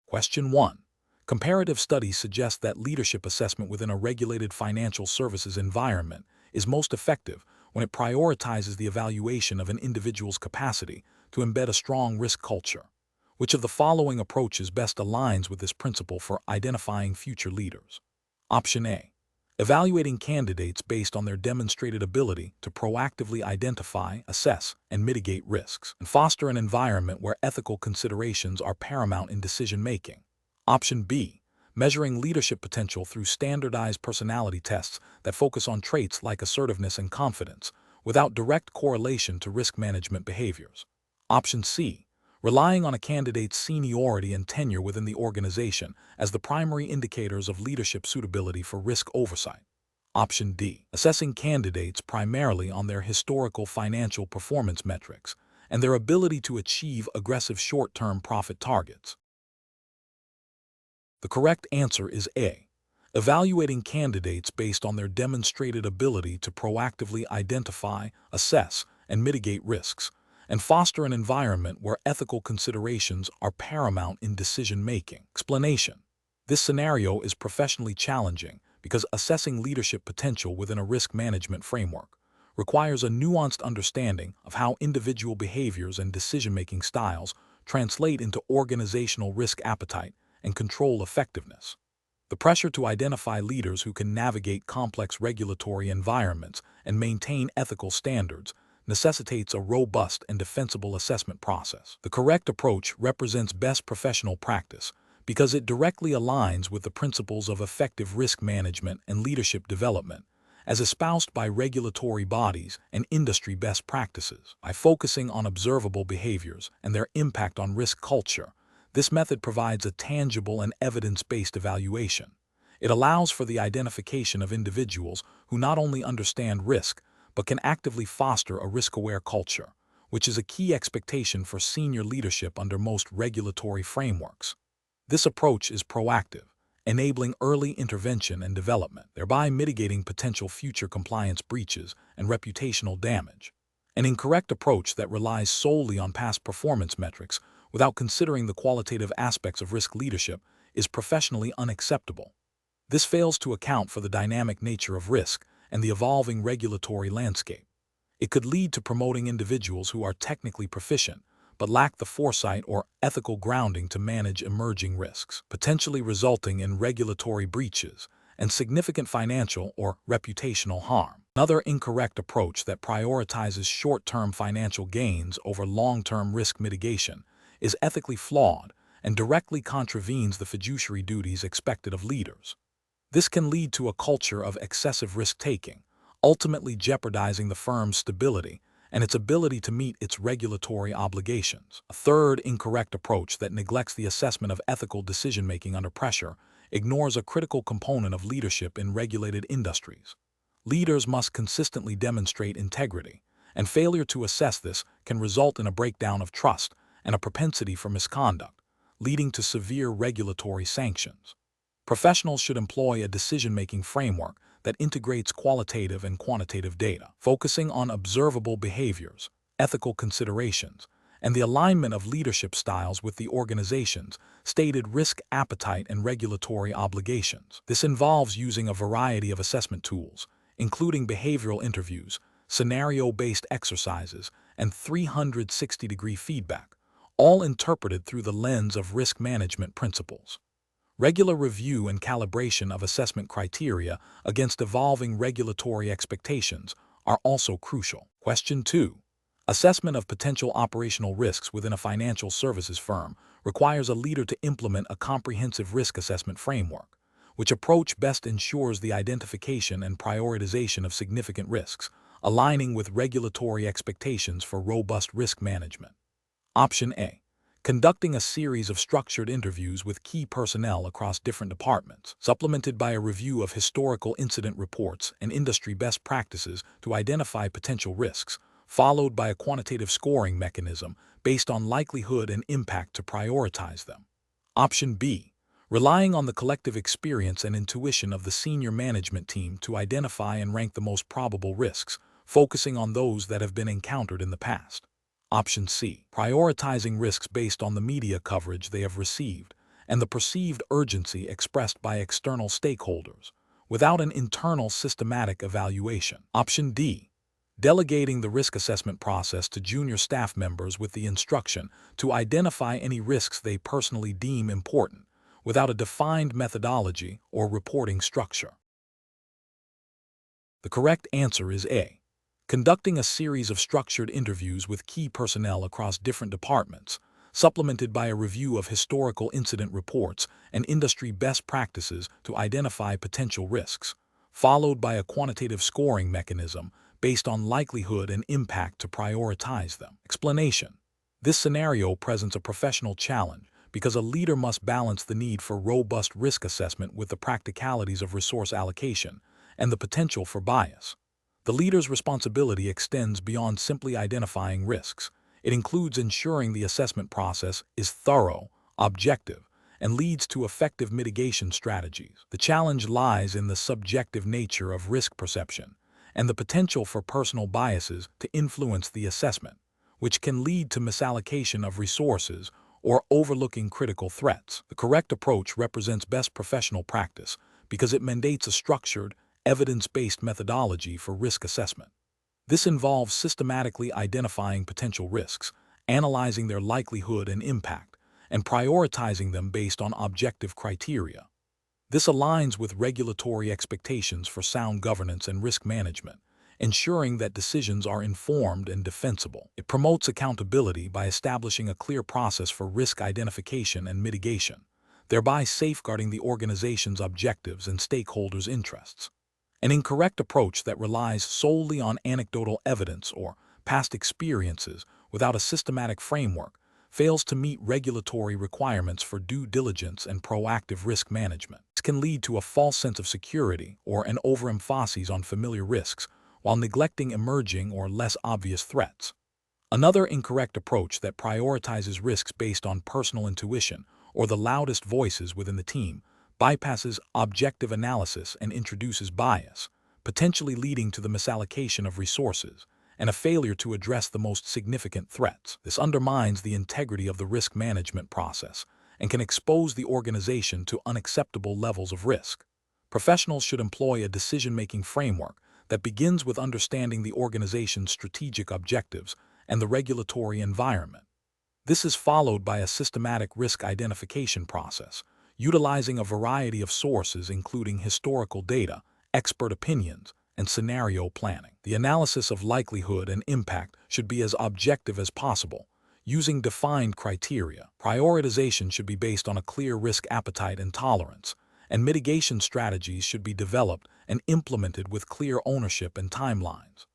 Question 1. Comparative studies suggest that leadership assessment within a regulated financial services environment is most effective when it prioritizes the evaluation of an individual's capacity to embed a strong risk culture. Which of the following approaches best aligns with this principle for identifying future leaders? Option A. Evaluating candidates based on their demonstrated ability to proactively identify, assess, and mitigate risks, and foster an environment where ethical considerations are paramount in decision-making. Option B. Measuring leadership potential through standardized personality tests that focus on traits like assertiveness and confidence, without direct correlation to risk management behaviors. Option C. Relying on a candidate's seniority and tenure within the organization as the primary indicators of leadership suitability for risk oversight. Option D. Assessing candidates primarily on their historical financial performance metrics and their ability to achieve aggressive short-term profit targets. The correct answer is A. Evaluating candidates based on their demonstrated ability to proactively identify, assess, and mitigate risks, and foster an environment where ethical considerations are paramount in decision-making. Explanation. This scenario is professionally challenging because assessing leadership potential within a risk management framework requires a nuanced understanding of how individual behaviors and decision-making styles translate into organizational risk appetite and control effectiveness. The pressure to identify leaders who can navigate complex regulatory environments and maintain ethical standards necessitates a robust and defensible assessment process. The correct approach represents best professional practice because it directly aligns with the principles of effective risk management and leadership development, as espoused by regulatory bodies and industry best practices. By focusing on observable behaviors and their impact on risk culture, this method provides a tangible and evidence-based evaluation. It allows for the identification of individuals who not only understand risk, but can actively foster a risk-aware culture, which is a key expectation for senior leadership under most regulatory frameworks. This approach is proactive, enabling early intervention and development, thereby mitigating potential future compliance breaches and reputational damage. An incorrect approach that relies solely on past performance metrics without considering the qualitative aspects of risk leadership is professionally unacceptable. This fails to account for the dynamic nature of risk and the evolving regulatory landscape. It could lead to promoting individuals who are technically proficient but lack the foresight or ethical grounding to manage emerging risks, potentially resulting in regulatory breaches and significant financial or reputational harm. Another incorrect approach that prioritizes short-term financial gains over long-term risk mitigation is ethically flawed and directly contravenes the fiduciary duties expected of leaders. This can lead to a culture of excessive risk-taking, ultimately jeopardizing the firm's stability and its ability to meet its regulatory obligations. A third incorrect approach that neglects the assessment of ethical decision-making under pressure ignores a critical component of leadership in regulated industries. Leaders must consistently demonstrate integrity, and failure to assess this can result in a breakdown of trust and a propensity for misconduct, leading to severe regulatory sanctions. Professionals should employ a decision-making framework that integrates qualitative and quantitative data, focusing on observable behaviors, ethical considerations, and the alignment of leadership styles with the organization's stated risk appetite and regulatory obligations. This involves using a variety of assessment tools, including behavioral interviews, scenario-based exercises, and 360-degree feedback, all interpreted through the lens of risk management principles. Regular review and calibration of assessment criteria against evolving regulatory expectations are also crucial. Question 2. Assessment of potential operational risks within a financial services firm requires a leader to implement a comprehensive risk assessment framework, which approach best ensures the identification and prioritization of significant risks, aligning with regulatory expectations for robust risk management. Option A. Conducting a series of structured interviews with key personnel across different departments, supplemented by a review of historical incident reports and industry best practices to identify potential risks, followed by a quantitative scoring mechanism based on likelihood and impact to prioritize them. Option B. Relying on the collective experience and intuition of the senior management team to identify and rank the most probable risks, focusing on those that have been encountered in the past. Option C. Prioritizing risks based on the media coverage they have received and the perceived urgency expressed by external stakeholders, without an internal systematic evaluation. Option D. Delegating the risk assessment process to junior staff members with the instruction to identify any risks they personally deem important, without a defined methodology or reporting structure. The correct answer is A. Conducting a series of structured interviews with key personnel across different departments, supplemented by a review of historical incident reports and industry best practices to identify potential risks, followed by a quantitative scoring mechanism based on likelihood and impact to prioritize them. Explanation. This scenario presents a professional challenge because a leader must balance the need for robust risk assessment with the practicalities of resource allocation and the potential for bias. The leader's responsibility extends beyond simply identifying risks. It includes ensuring the assessment process is thorough, objective, and leads to effective mitigation strategies. The challenge lies in the subjective nature of risk perception and the potential for personal biases to influence the assessment, which can lead to misallocation of resources or overlooking critical threats. The correct approach represents best professional practice because it mandates a structured, evidence-based methodology for risk assessment. This involves systematically identifying potential risks, analyzing their likelihood and impact, and prioritizing them based on objective criteria. This aligns with regulatory expectations for sound governance and risk management, ensuring that decisions are informed and defensible. It promotes accountability by establishing a clear process for risk identification and mitigation, thereby safeguarding the organization's objectives and stakeholders' interests. An incorrect approach that relies solely on anecdotal evidence or past experiences without a systematic framework fails to meet regulatory requirements for due diligence and proactive risk management. This can lead to a false sense of security or an overemphasis on familiar risks while neglecting emerging or less obvious threats. Another incorrect approach that prioritizes risks based on personal intuition or the loudest voices within the team bypasses objective analysis and introduces bias, potentially leading to the misallocation of resources and a failure to address the most significant threats. This undermines the integrity of the risk management process and can expose the organization to unacceptable levels of risk. Professionals should employ a decision-making framework that begins with understanding the organization's strategic objectives and the regulatory environment. This is followed by a systematic risk identification process, utilizing a variety of sources including historical data, expert opinions, and scenario planning. The analysis of likelihood and impact should be as objective as possible, using defined criteria. Prioritization should be based on a clear risk appetite and tolerance, and mitigation strategies should be developed and implemented with clear ownership and timelines.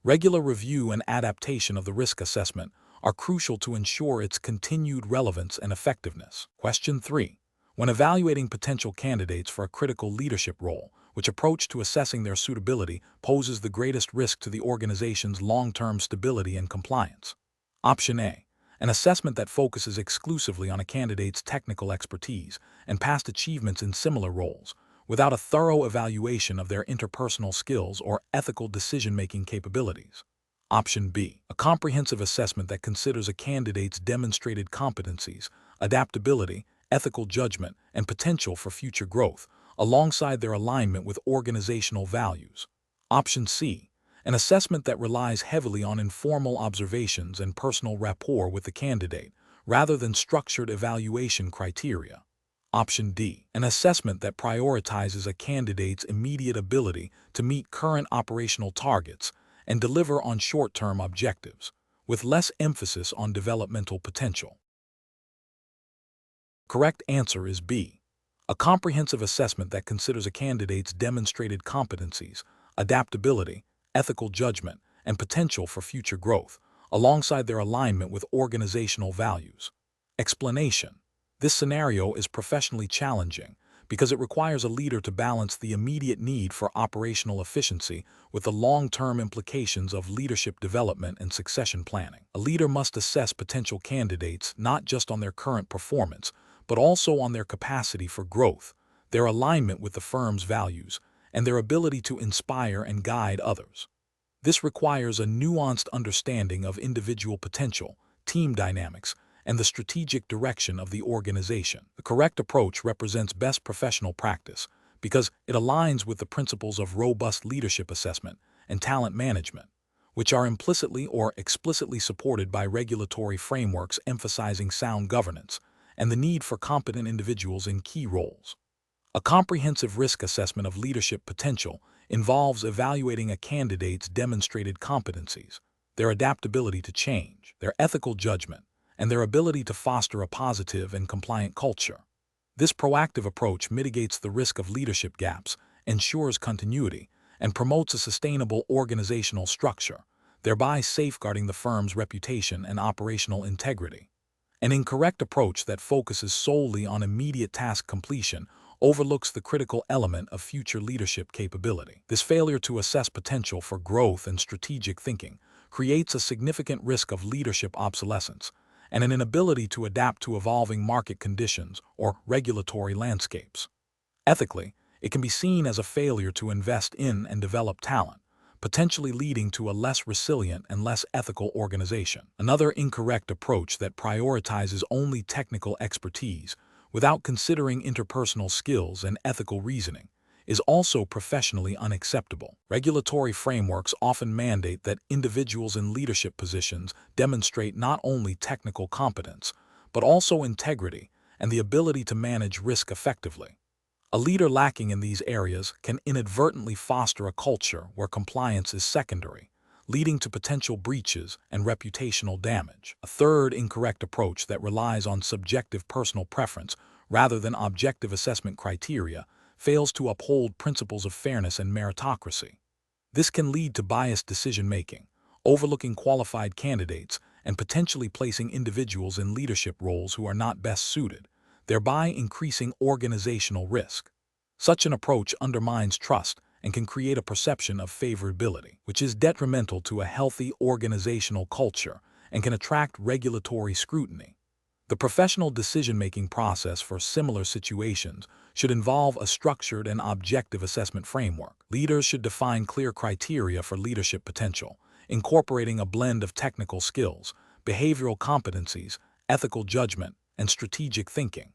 Regular review and adaptation of the risk assessment are crucial to ensure its continued relevance and effectiveness. Question 3. When evaluating potential candidates for a critical leadership role, which approach to assessing their suitability poses the greatest risk to the organization's long-term stability and compliance? Option A. An assessment that focuses exclusively on a candidate's technical expertise and past achievements in similar roles, without a thorough evaluation of their interpersonal skills or ethical decision-making capabilities. Option B. A comprehensive assessment that considers a candidate's demonstrated competencies, adaptability, ethical judgment, and potential for future growth, alongside their alignment with organizational values. Option C. An assessment that relies heavily on informal observations and personal rapport with the candidate, rather than structured evaluation criteria. Option D. An assessment that prioritizes a candidate's immediate ability to meet current operational targets and deliver on short-term objectives, with less emphasis on developmental potential. Correct answer is B. A comprehensive assessment that considers a candidate's demonstrated competencies, adaptability, ethical judgment, and potential for future growth, alongside their alignment with organizational values. Explanation. This scenario is professionally challenging because it requires a leader to balance the immediate need for operational efficiency with the long-term implications of leadership development and succession planning. A leader must assess potential candidates not just on their current performance, but also on their capacity for growth, their alignment with the firm's values, and their ability to inspire and guide others. This requires a nuanced understanding of individual potential, team dynamics, and the strategic direction of the organization. The correct approach represents best professional practice because it aligns with the principles of robust leadership assessment and talent management, which are implicitly or explicitly supported by regulatory frameworks emphasizing sound governance and the need for competent individuals in key roles. A comprehensive risk assessment of leadership potential involves evaluating a candidate's demonstrated competencies, their adaptability to change, their ethical judgment, and their ability to foster a positive and compliant culture. This proactive approach mitigates the risk of leadership gaps, ensures continuity, and promotes a sustainable organizational structure, thereby safeguarding the firm's reputation and operational integrity. An incorrect approach that focuses solely on immediate task completion overlooks the critical element of future leadership capability. This failure to assess potential for growth and strategic thinking creates a significant risk of leadership obsolescence and an inability to adapt to evolving market conditions or regulatory landscapes. Ethically, it can be seen as a failure to invest in and develop talent, potentially leading to a less resilient and less ethical organization. Another incorrect approach that prioritizes only technical expertise without considering interpersonal skills and ethical reasoning is also professionally unacceptable. Regulatory frameworks often mandate that individuals in leadership positions demonstrate not only technical competence, but also integrity and the ability to manage risk effectively. A leader lacking in these areas can inadvertently foster a culture where compliance is secondary, leading to potential breaches and reputational damage. A third incorrect approach that relies on subjective personal preference rather than objective assessment criteria fails to uphold principles of fairness and meritocracy. This can lead to biased decision-making, overlooking qualified candidates, and potentially placing individuals in leadership roles who are not best suited, thereby increasing organizational risk. Such an approach undermines trust and can create a perception of favorability, which is detrimental to a healthy organizational culture and can attract regulatory scrutiny. The professional decision-making process for similar situations should involve a structured and objective assessment framework. Leaders should define clear criteria for leadership potential, incorporating a blend of technical skills, behavioral competencies, ethical judgment, and strategic thinking.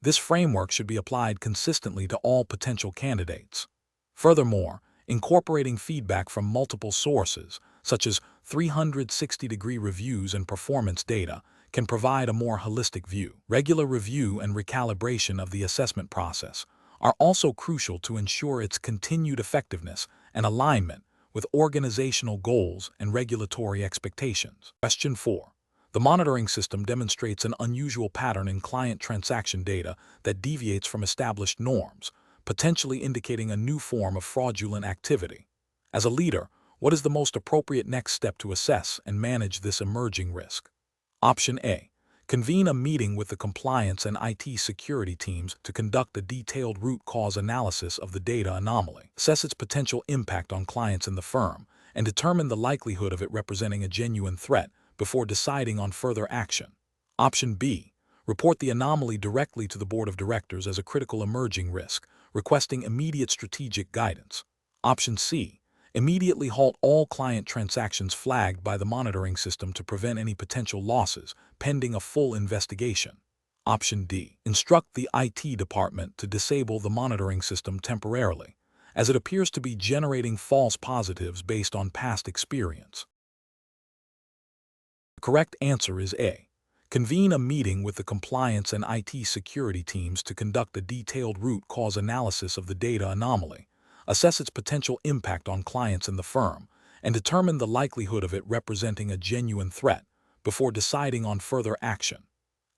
This framework should be applied consistently to all potential candidates. Furthermore, incorporating feedback from multiple sources, such as 360-degree reviews and performance data, can provide a more holistic view. Regular review and recalibration of the assessment process are also crucial to ensure its continued effectiveness and alignment with organizational goals and regulatory expectations. Question 4. The monitoring system demonstrates an unusual pattern in client transaction data that deviates from established norms, potentially indicating a new form of fraudulent activity. As a leader, what is the most appropriate next step to assess and manage this emerging risk? Option A. Convene a meeting with the compliance and IT security teams to conduct a detailed root cause analysis of the data anomaly, assess its potential impact on clients in the firm, and determine the likelihood of it representing a genuine threat before deciding on further action. Option B. Report the anomaly directly to the board of directors as a critical emerging risk, requesting immediate strategic guidance. Option C. Immediately halt all client transactions flagged by the monitoring system to prevent any potential losses, pending a full investigation. Option D. Instruct the IT department to disable the monitoring system temporarily, as it appears to be generating false positives based on past experience. The correct answer is A. Convene a meeting with the compliance and IT security teams to conduct a detailed root cause analysis of the data anomaly, assess its potential impact on clients in the firm, and determine the likelihood of it representing a genuine threat before deciding on further action.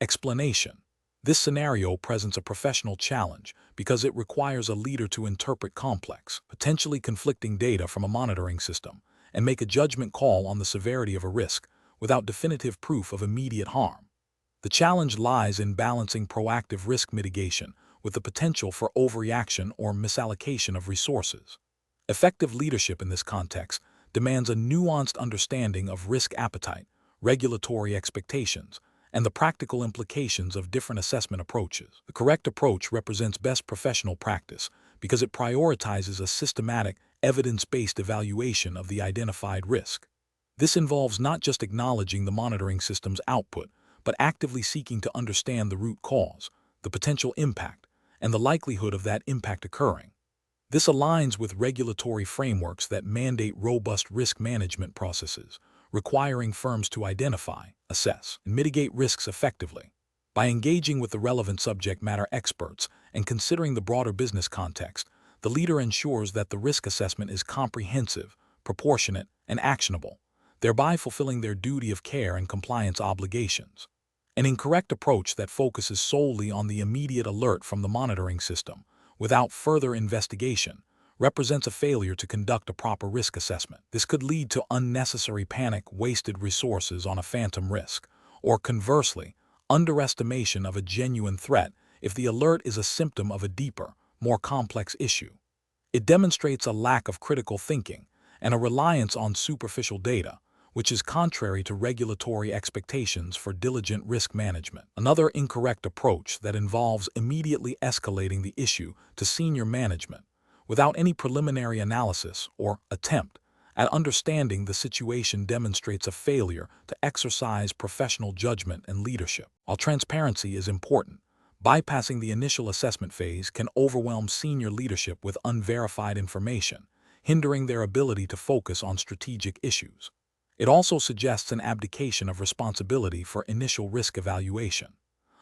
Explanation. This scenario presents a professional challenge because it requires a leader to interpret complex, potentially conflicting data from a monitoring system and make a judgment call on the severity of a risk without definitive proof of immediate harm. The challenge lies in balancing proactive risk mitigation with the potential for overreaction or misallocation of resources. Effective leadership in this context demands a nuanced understanding of risk appetite, regulatory expectations, and the practical implications of different assessment approaches. The correct approach represents best professional practice because it prioritizes a systematic, evidence-based evaluation of the identified risk. This involves not just acknowledging the monitoring system's output, but actively seeking to understand the root cause, the potential impact, and the likelihood of that impact occurring. This aligns with regulatory frameworks that mandate robust risk management processes, requiring firms to identify, assess, and mitigate risks effectively. By engaging with the relevant subject matter experts and considering the broader business context, the leader ensures that the risk assessment is comprehensive, proportionate, and actionable, thereby fulfilling their duty of care and compliance obligations. An incorrect approach that focuses solely on the immediate alert from the monitoring system, without further investigation, represents a failure to conduct a proper risk assessment. This could lead to unnecessary panic, wasted resources on a phantom risk, or conversely, underestimation of a genuine threat if the alert is a symptom of a deeper, more complex issue. It demonstrates a lack of critical thinking and a reliance on superficial data, which is contrary to regulatory expectations for diligent risk management. Another incorrect approach that involves immediately escalating the issue to senior management without any preliminary analysis or attempt at understanding the situation demonstrates a failure to exercise professional judgment and leadership. While transparency is important, bypassing the initial assessment phase can overwhelm senior leadership with unverified information, hindering their ability to focus on strategic issues. It also suggests an abdication of responsibility for initial risk evaluation,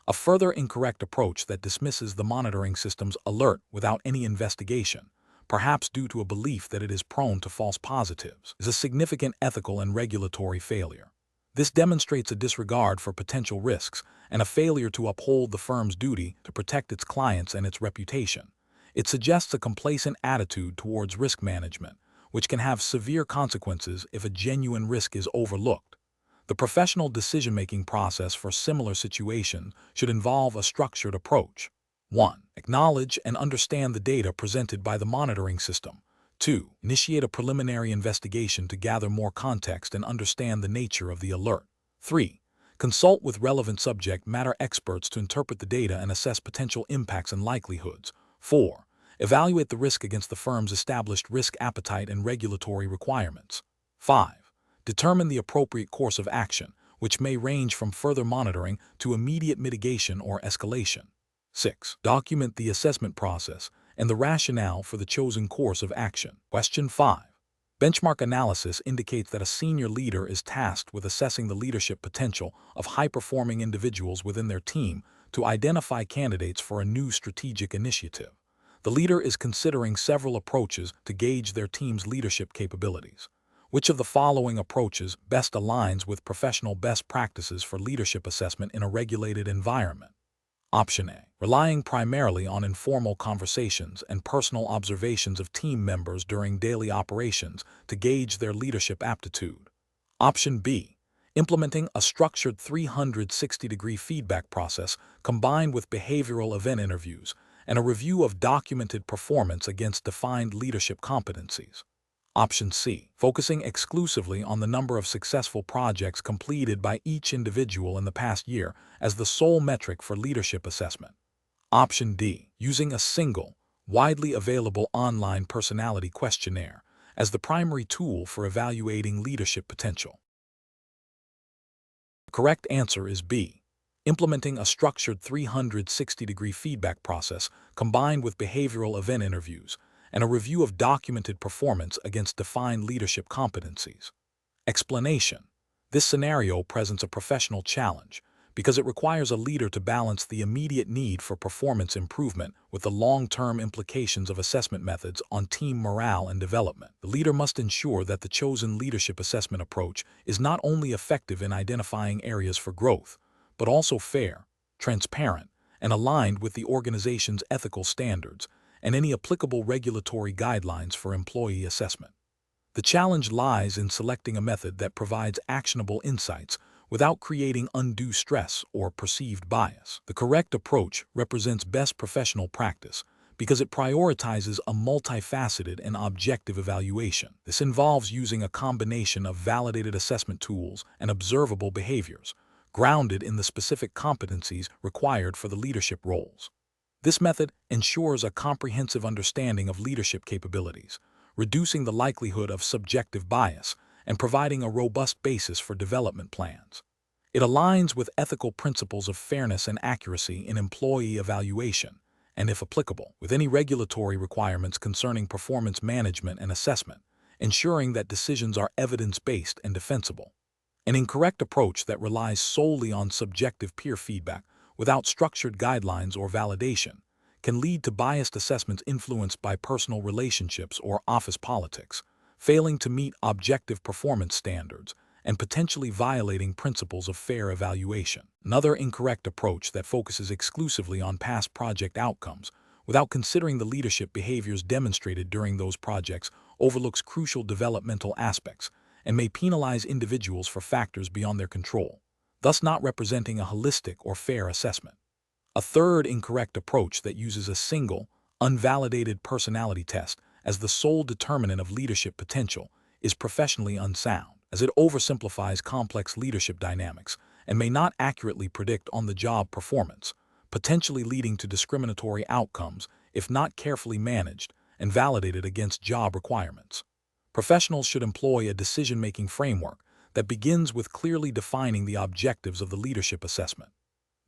a further incorrect approach that dismisses the monitoring system's alert without any investigation, perhaps due to a belief that it is prone to false positives, is a significant ethical and regulatory failure. This demonstrates a disregard for potential risks and a failure to uphold the firm's duty to protect its clients and its reputation. It suggests a complacent attitude towards risk management, which can have severe consequences if a genuine risk is overlooked. The professional decision-making process for similar situations should involve a structured approach. 1. Acknowledge and understand the data presented by the monitoring system. 2. Initiate a preliminary investigation to gather more context and understand the nature of the alert. 3. Consult with relevant subject matter experts to interpret the data and assess potential impacts and likelihoods. 4. Evaluate the risk against the firm's established risk appetite and regulatory requirements. 5. Determine the appropriate course of action, which may range from further monitoring to immediate mitigation or escalation. 6. Document the assessment process and the rationale for the chosen course of action. Question 5. Benchmark analysis indicates that a senior leader is tasked with assessing the leadership potential of high-performing individuals within their team to identify candidates for a new strategic initiative. The leader is considering several approaches to gauge their team's leadership capabilities. Which of the following approaches best aligns with professional best practices for leadership assessment in a regulated environment? Option A. Relying primarily on informal conversations and personal observations of team members during daily operations to gauge their leadership aptitude. Option B. Implementing a structured 360-degree feedback process combined with behavioral event interviews and a review of documented performance against defined leadership competencies. Option C. Focusing exclusively on the number of successful projects completed by each individual in the past year as the sole metric for leadership assessment. Option D. Using a single, widely available online personality questionnaire as the primary tool for evaluating leadership potential. The correct answer is B. Implementing a structured 360-degree feedback process combined with behavioral event interviews and a review of documented performance against defined leadership competencies. Explanation. This scenario presents a professional challenge because it requires a leader to balance the immediate need for performance improvement with the long-term implications of assessment methods on team morale and development. The leader must ensure that the chosen leadership assessment approach is not only effective in identifying areas for growth, but also fair, transparent, and aligned with the organization's ethical standards and any applicable regulatory guidelines for employee assessment. The challenge lies in selecting a method that provides actionable insights without creating undue stress or perceived bias. The correct approach represents best professional practice because it prioritizes a multifaceted and objective evaluation. This involves using a combination of validated assessment tools and observable behaviors, grounded in the specific competencies required for the leadership roles. This method ensures a comprehensive understanding of leadership capabilities, reducing the likelihood of subjective bias and providing a robust basis for development plans. It aligns with ethical principles of fairness and accuracy in employee evaluation, and if applicable, with any regulatory requirements concerning performance management and assessment, ensuring that decisions are evidence-based and defensible. An incorrect approach that relies solely on subjective peer feedback without structured guidelines or validation can lead to biased assessments influenced by personal relationships or office politics, failing to meet objective performance standards and potentially violating principles of fair evaluation. Another incorrect approach that focuses exclusively on past project outcomes without considering the leadership behaviors demonstrated during those projects overlooks crucial developmental aspects and may penalize individuals for factors beyond their control, thus not representing a holistic or fair assessment. A third incorrect approach that uses a single, unvalidated personality test as the sole determinant of leadership potential is professionally unsound, as it oversimplifies complex leadership dynamics and may not accurately predict on-the-job performance, potentially leading to discriminatory outcomes if not carefully managed and validated against job requirements. Professionals should employ a decision-making framework that begins with clearly defining the objectives of the leadership assessment.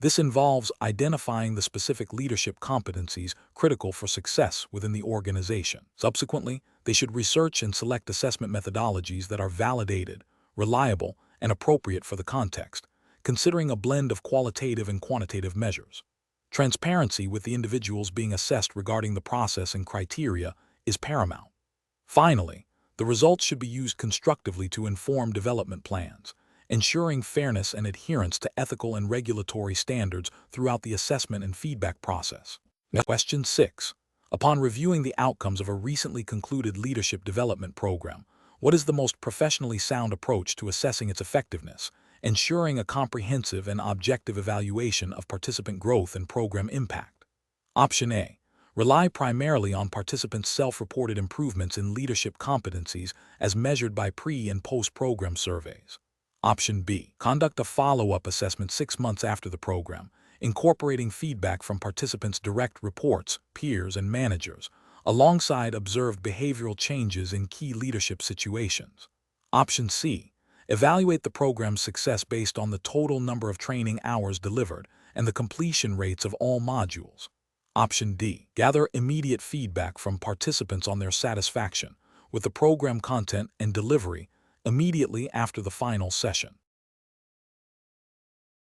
This involves identifying the specific leadership competencies critical for success within the organization. Subsequently, they should research and select assessment methodologies that are validated, reliable, and appropriate for the context, considering a blend of qualitative and quantitative measures. Transparency with the individuals being assessed regarding the process and criteria is paramount. Finally, the results should be used constructively to inform development plans, ensuring fairness and adherence to ethical and regulatory standards throughout the assessment and feedback process. Question 6. Upon reviewing the outcomes of a recently concluded leadership development program, what is the most professionally sound approach to assessing its effectiveness, ensuring a comprehensive and objective evaluation of participant growth and program impact? Option A. Rely primarily on participants' self-reported improvements in leadership competencies as measured by pre- and post-program surveys. Option B. Conduct a follow-up assessment 6 months after the program, incorporating feedback from participants' direct reports, peers, and managers, alongside observed behavioral changes in key leadership situations. Option C. Evaluate the program's success based on the total number of training hours delivered and the completion rates of all modules. Option D. Gather immediate feedback from participants on their satisfaction with the program content and delivery immediately after the final session.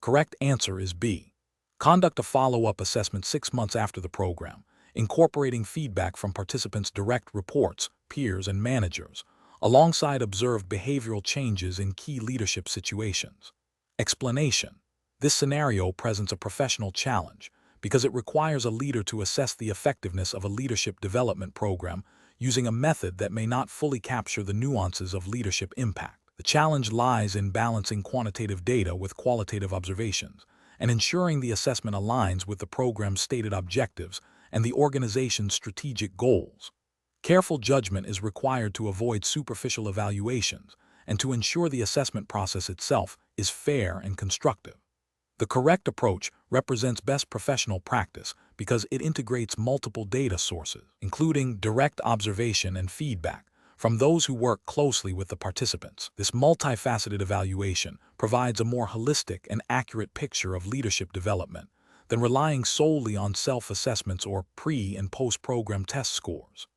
Correct answer is B. Conduct a follow-up assessment 6 months after the program, incorporating feedback from participants' direct reports, peers, and managers, alongside observed behavioral changes in key leadership situations. Explanation. This scenario presents a professional challenge because it requires a leader to assess the effectiveness of a leadership development program using a method that may not fully capture the nuances of leadership impact. The challenge lies in balancing quantitative data with qualitative observations and ensuring the assessment aligns with the program's stated objectives and the organization's strategic goals. Careful judgment is required to avoid superficial evaluations and to ensure the assessment process itself is fair and constructive. The correct approach represents best professional practice because it integrates multiple data sources, including direct observation and feedback from those who work closely with the participants. This multifaceted evaluation provides a more holistic and accurate picture of leadership development than relying solely on self-assessments or pre- and post-program test scores.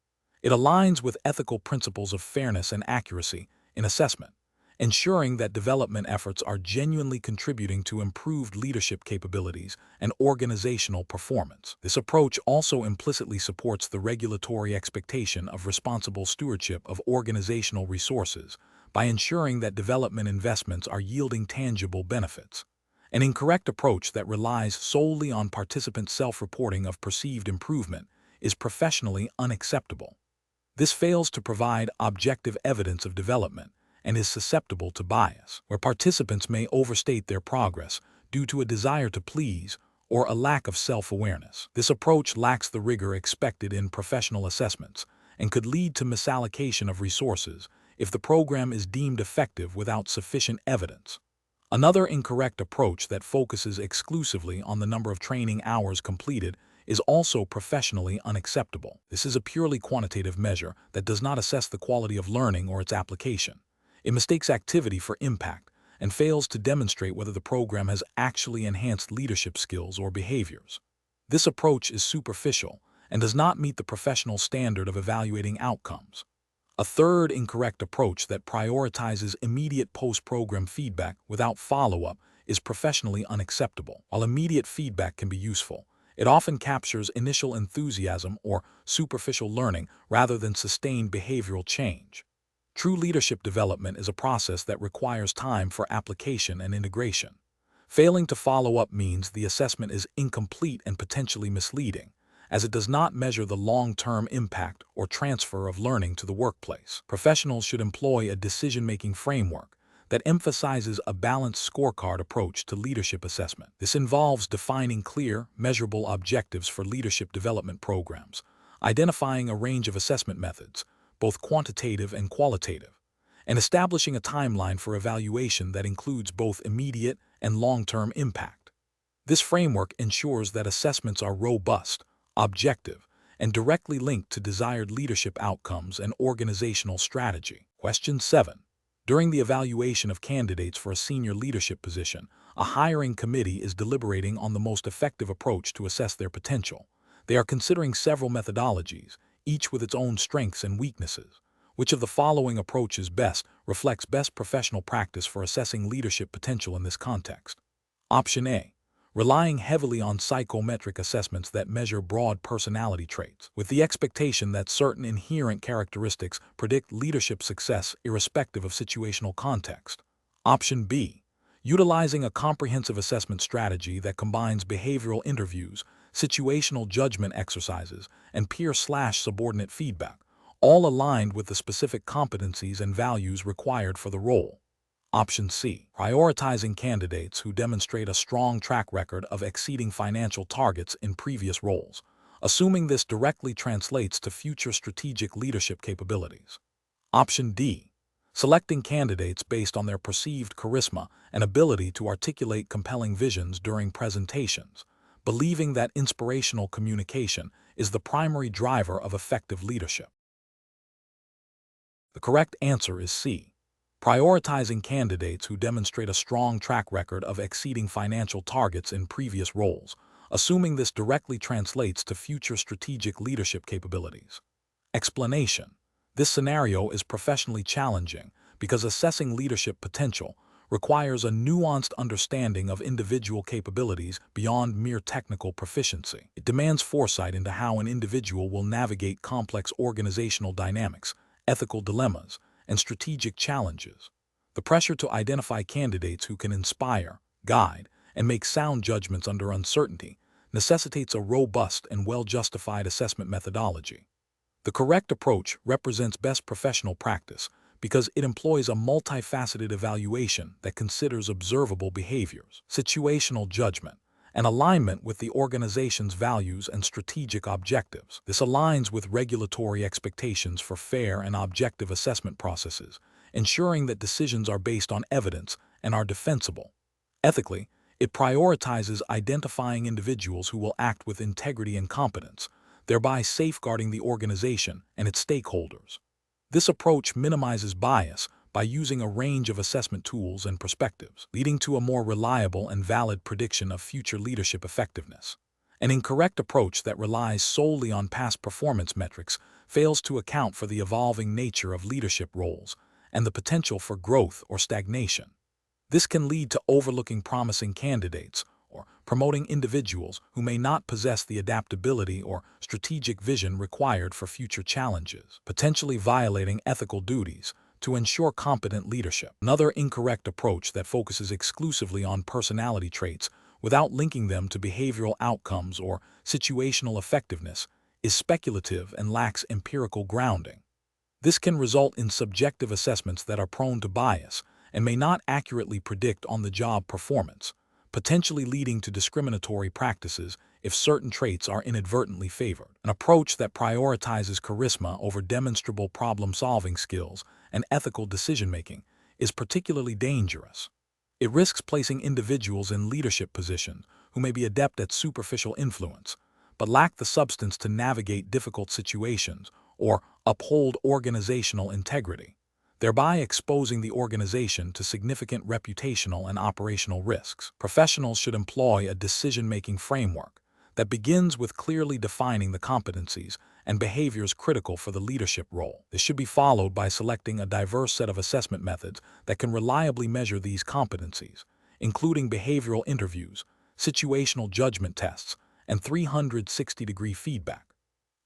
It aligns with ethical principles of fairness and accuracy in assessment, ensuring that development efforts are genuinely contributing to improved leadership capabilities and organizational performance. This approach also implicitly supports the regulatory expectation of responsible stewardship of organizational resources by ensuring that development investments are yielding tangible benefits. An incorrect approach that relies solely on participant self-reporting of perceived improvement is professionally unacceptable. This fails to provide objective evidence of development and is susceptible to bias, where participants may overstate their progress due to a desire to please or a lack of self-awareness. This approach lacks the rigor expected in professional assessments and could lead to misallocation of resources if the program is deemed effective without sufficient evidence. Another incorrect approach that focuses exclusively on the number of training hours completed is also professionally unacceptable. This is a purely quantitative measure that does not assess the quality of learning or its application. It mistakes activity for impact and fails to demonstrate whether the program has actually enhanced leadership skills or behaviors. This approach is superficial and does not meet the professional standard of evaluating outcomes. A third incorrect approach that prioritizes immediate post-program feedback without follow-up is professionally unacceptable. While immediate feedback can be useful, it often captures initial enthusiasm or superficial learning rather than sustained behavioral change. True leadership development is a process that requires time for application and integration. Failing to follow up means the assessment is incomplete and potentially misleading, as it does not measure the long-term impact or transfer of learning to the workplace. Professionals should employ a decision-making framework that emphasizes a balanced scorecard approach to leadership assessment. This involves defining clear, measurable objectives for leadership development programs, identifying a range of assessment methods, both quantitative and qualitative, and establishing a timeline for evaluation that includes both immediate and long-term impact. This framework ensures that assessments are robust, objective, and directly linked to desired leadership outcomes and organizational strategy. Question 7. During the evaluation of candidates for a senior leadership position, a hiring committee is deliberating on the most effective approach to assess their potential. They are considering several methodologies, each with its own strengths and weaknesses. Which of the following approaches best reflects best professional practice for assessing leadership potential in this context? Option A. Relying heavily on psychometric assessments that measure broad personality traits, with the expectation that certain inherent characteristics predict leadership success irrespective of situational context. Option B. Utilizing a comprehensive assessment strategy that combines behavioral interviews, situational judgment exercises, and peer/subordinate feedback, all aligned with the specific competencies and values required for the role. Option C. Prioritizing candidates who demonstrate a strong track record of exceeding financial targets in previous roles, assuming this directly translates to future strategic leadership capabilities. Option D. Selecting candidates based on their perceived charisma and ability to articulate compelling visions during presentations, believing that inspirational communication is the primary driver of effective leadership. The correct answer is C. Prioritizing candidates who demonstrate a strong track record of exceeding financial targets in previous roles, assuming this directly translates to future strategic leadership capabilities. Explanation: this scenario is professionally challenging because assessing leadership potential requires a nuanced understanding of individual capabilities beyond mere technical proficiency. It demands foresight into how an individual will navigate complex organizational dynamics, ethical dilemmas, and strategic challenges. The pressure to identify candidates who can inspire, guide, and make sound judgments under uncertainty necessitates a robust and well-justified assessment methodology. The correct approach represents best professional practice because it employs a multifaceted evaluation that considers observable behaviors, situational judgment, and alignment with the organization's values and strategic objectives. This aligns with regulatory expectations for fair and objective assessment processes, ensuring that decisions are based on evidence and are defensible. Ethically, it prioritizes identifying individuals who will act with integrity and competence, thereby safeguarding the organization and its stakeholders. This approach minimizes bias by using a range of assessment tools and perspectives, leading to a more reliable and valid prediction of future leadership effectiveness. An incorrect approach that relies solely on past performance metrics fails to account for the evolving nature of leadership roles and the potential for growth or stagnation. This can lead to overlooking promising candidates or promoting individuals who may not possess the adaptability or strategic vision required for future challenges, potentially violating ethical duties to ensure competent leadership. Another incorrect approach that focuses exclusively on personality traits without linking them to behavioral outcomes or situational effectiveness is speculative and lacks empirical grounding. This can result in subjective assessments that are prone to bias and may not accurately predict on-the-job performance, potentially leading to discriminatory practices if certain traits are inadvertently favored. An approach that prioritizes charisma over demonstrable problem-solving skills and ethical decision-making is particularly dangerous. It risks placing individuals in leadership positions who may be adept at superficial influence, but lack the substance to navigate difficult situations or uphold organizational integrity. thereby exposing the organization to significant reputational and operational risks. Professionals should employ a decision-making framework that begins with clearly defining the competencies and behaviors critical for the leadership role. This should be followed by selecting a diverse set of assessment methods that can reliably measure these competencies, including behavioral interviews, situational judgment tests, and 360-degree feedback.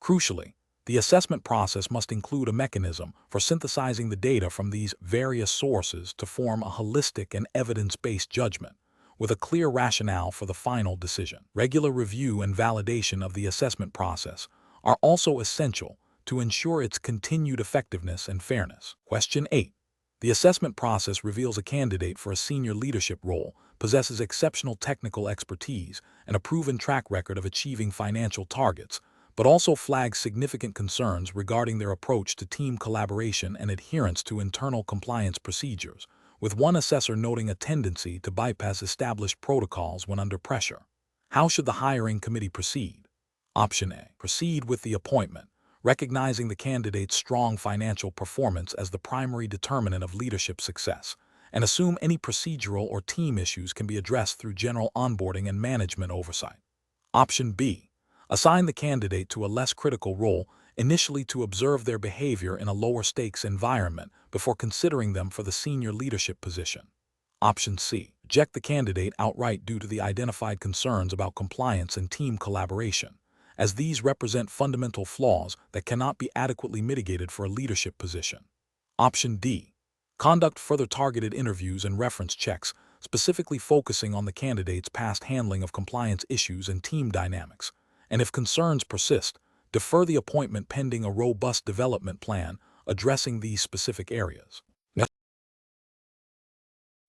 Crucially, the assessment process must include a mechanism for synthesizing the data from these various sources to form a holistic and evidence-based judgment, with a clear rationale for the final decision. Regular review and validation of the assessment process are also essential to ensure its continued effectiveness and fairness. Question 8. The assessment process reveals a candidate for a senior leadership role possesses exceptional technical expertise and a proven track record of achieving financial targets, but also flags significant concerns regarding their approach to team collaboration and adherence to internal compliance procedures, with one assessor noting a tendency to bypass established protocols when under pressure. How should the hiring committee proceed? Option A. Proceed with the appointment, recognizing the candidate's strong financial performance as the primary determinant of leadership success, and assume any procedural or team issues can be addressed through general onboarding and management oversight. Option B. Assign the candidate to a less critical role initially to observe their behavior in a lower-stakes environment before considering them for the senior leadership position. Option C. Reject the candidate outright due to the identified concerns about compliance and team collaboration, as these represent fundamental flaws that cannot be adequately mitigated for a leadership position. Option D. Conduct further targeted interviews and reference checks, specifically focusing on the candidate's past handling of compliance issues and team dynamics, and if concerns persist, defer the appointment pending a robust development plan addressing these specific areas.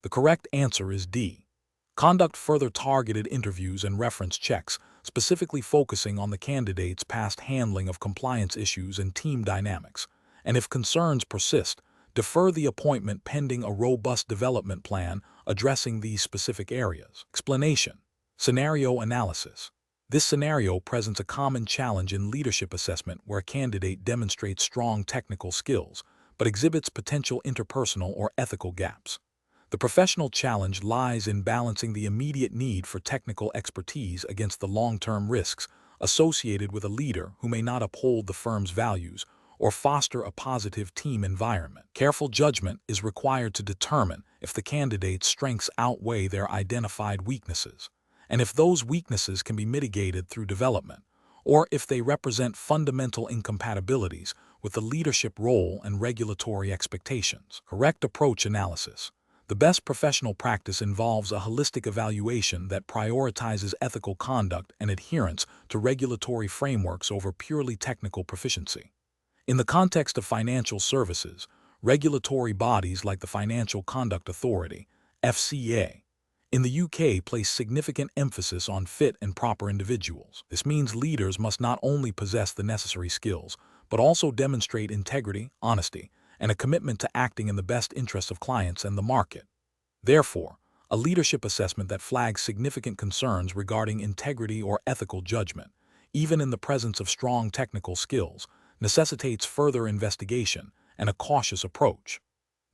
The correct answer is D. Conduct further targeted interviews and reference checks, specifically focusing on the candidate's past handling of compliance issues and team dynamics, and if concerns persist, defer the appointment pending a robust development plan addressing these specific areas. Explanation. Scenario analysis. This scenario presents a common challenge in leadership assessment where a candidate demonstrates strong technical skills, but exhibits potential interpersonal or ethical gaps. The professional challenge lies in balancing the immediate need for technical expertise against the long-term risks associated with a leader who may not uphold the firm's values or foster a positive team environment. Careful judgment is required to determine if the candidate's strengths outweigh their identified weaknesses, and if those weaknesses can be mitigated through development, or if they represent fundamental incompatibilities with the leadership role and regulatory expectations. Correct approach analysis. The best professional practice involves a holistic evaluation that prioritizes ethical conduct and adherence to regulatory frameworks over purely technical proficiency. In the context of financial services, regulatory bodies like the Financial Conduct Authority, FCA, in the UK place significant emphasis on fit and proper individuals. This means leaders must not only possess the necessary skills, but also demonstrate integrity, honesty, and a commitment to acting in the best interest of clients and the market. Therefore, a leadership assessment that flags significant concerns regarding integrity or ethical judgment, even in the presence of strong technical skills, necessitates further investigation and a cautious approach.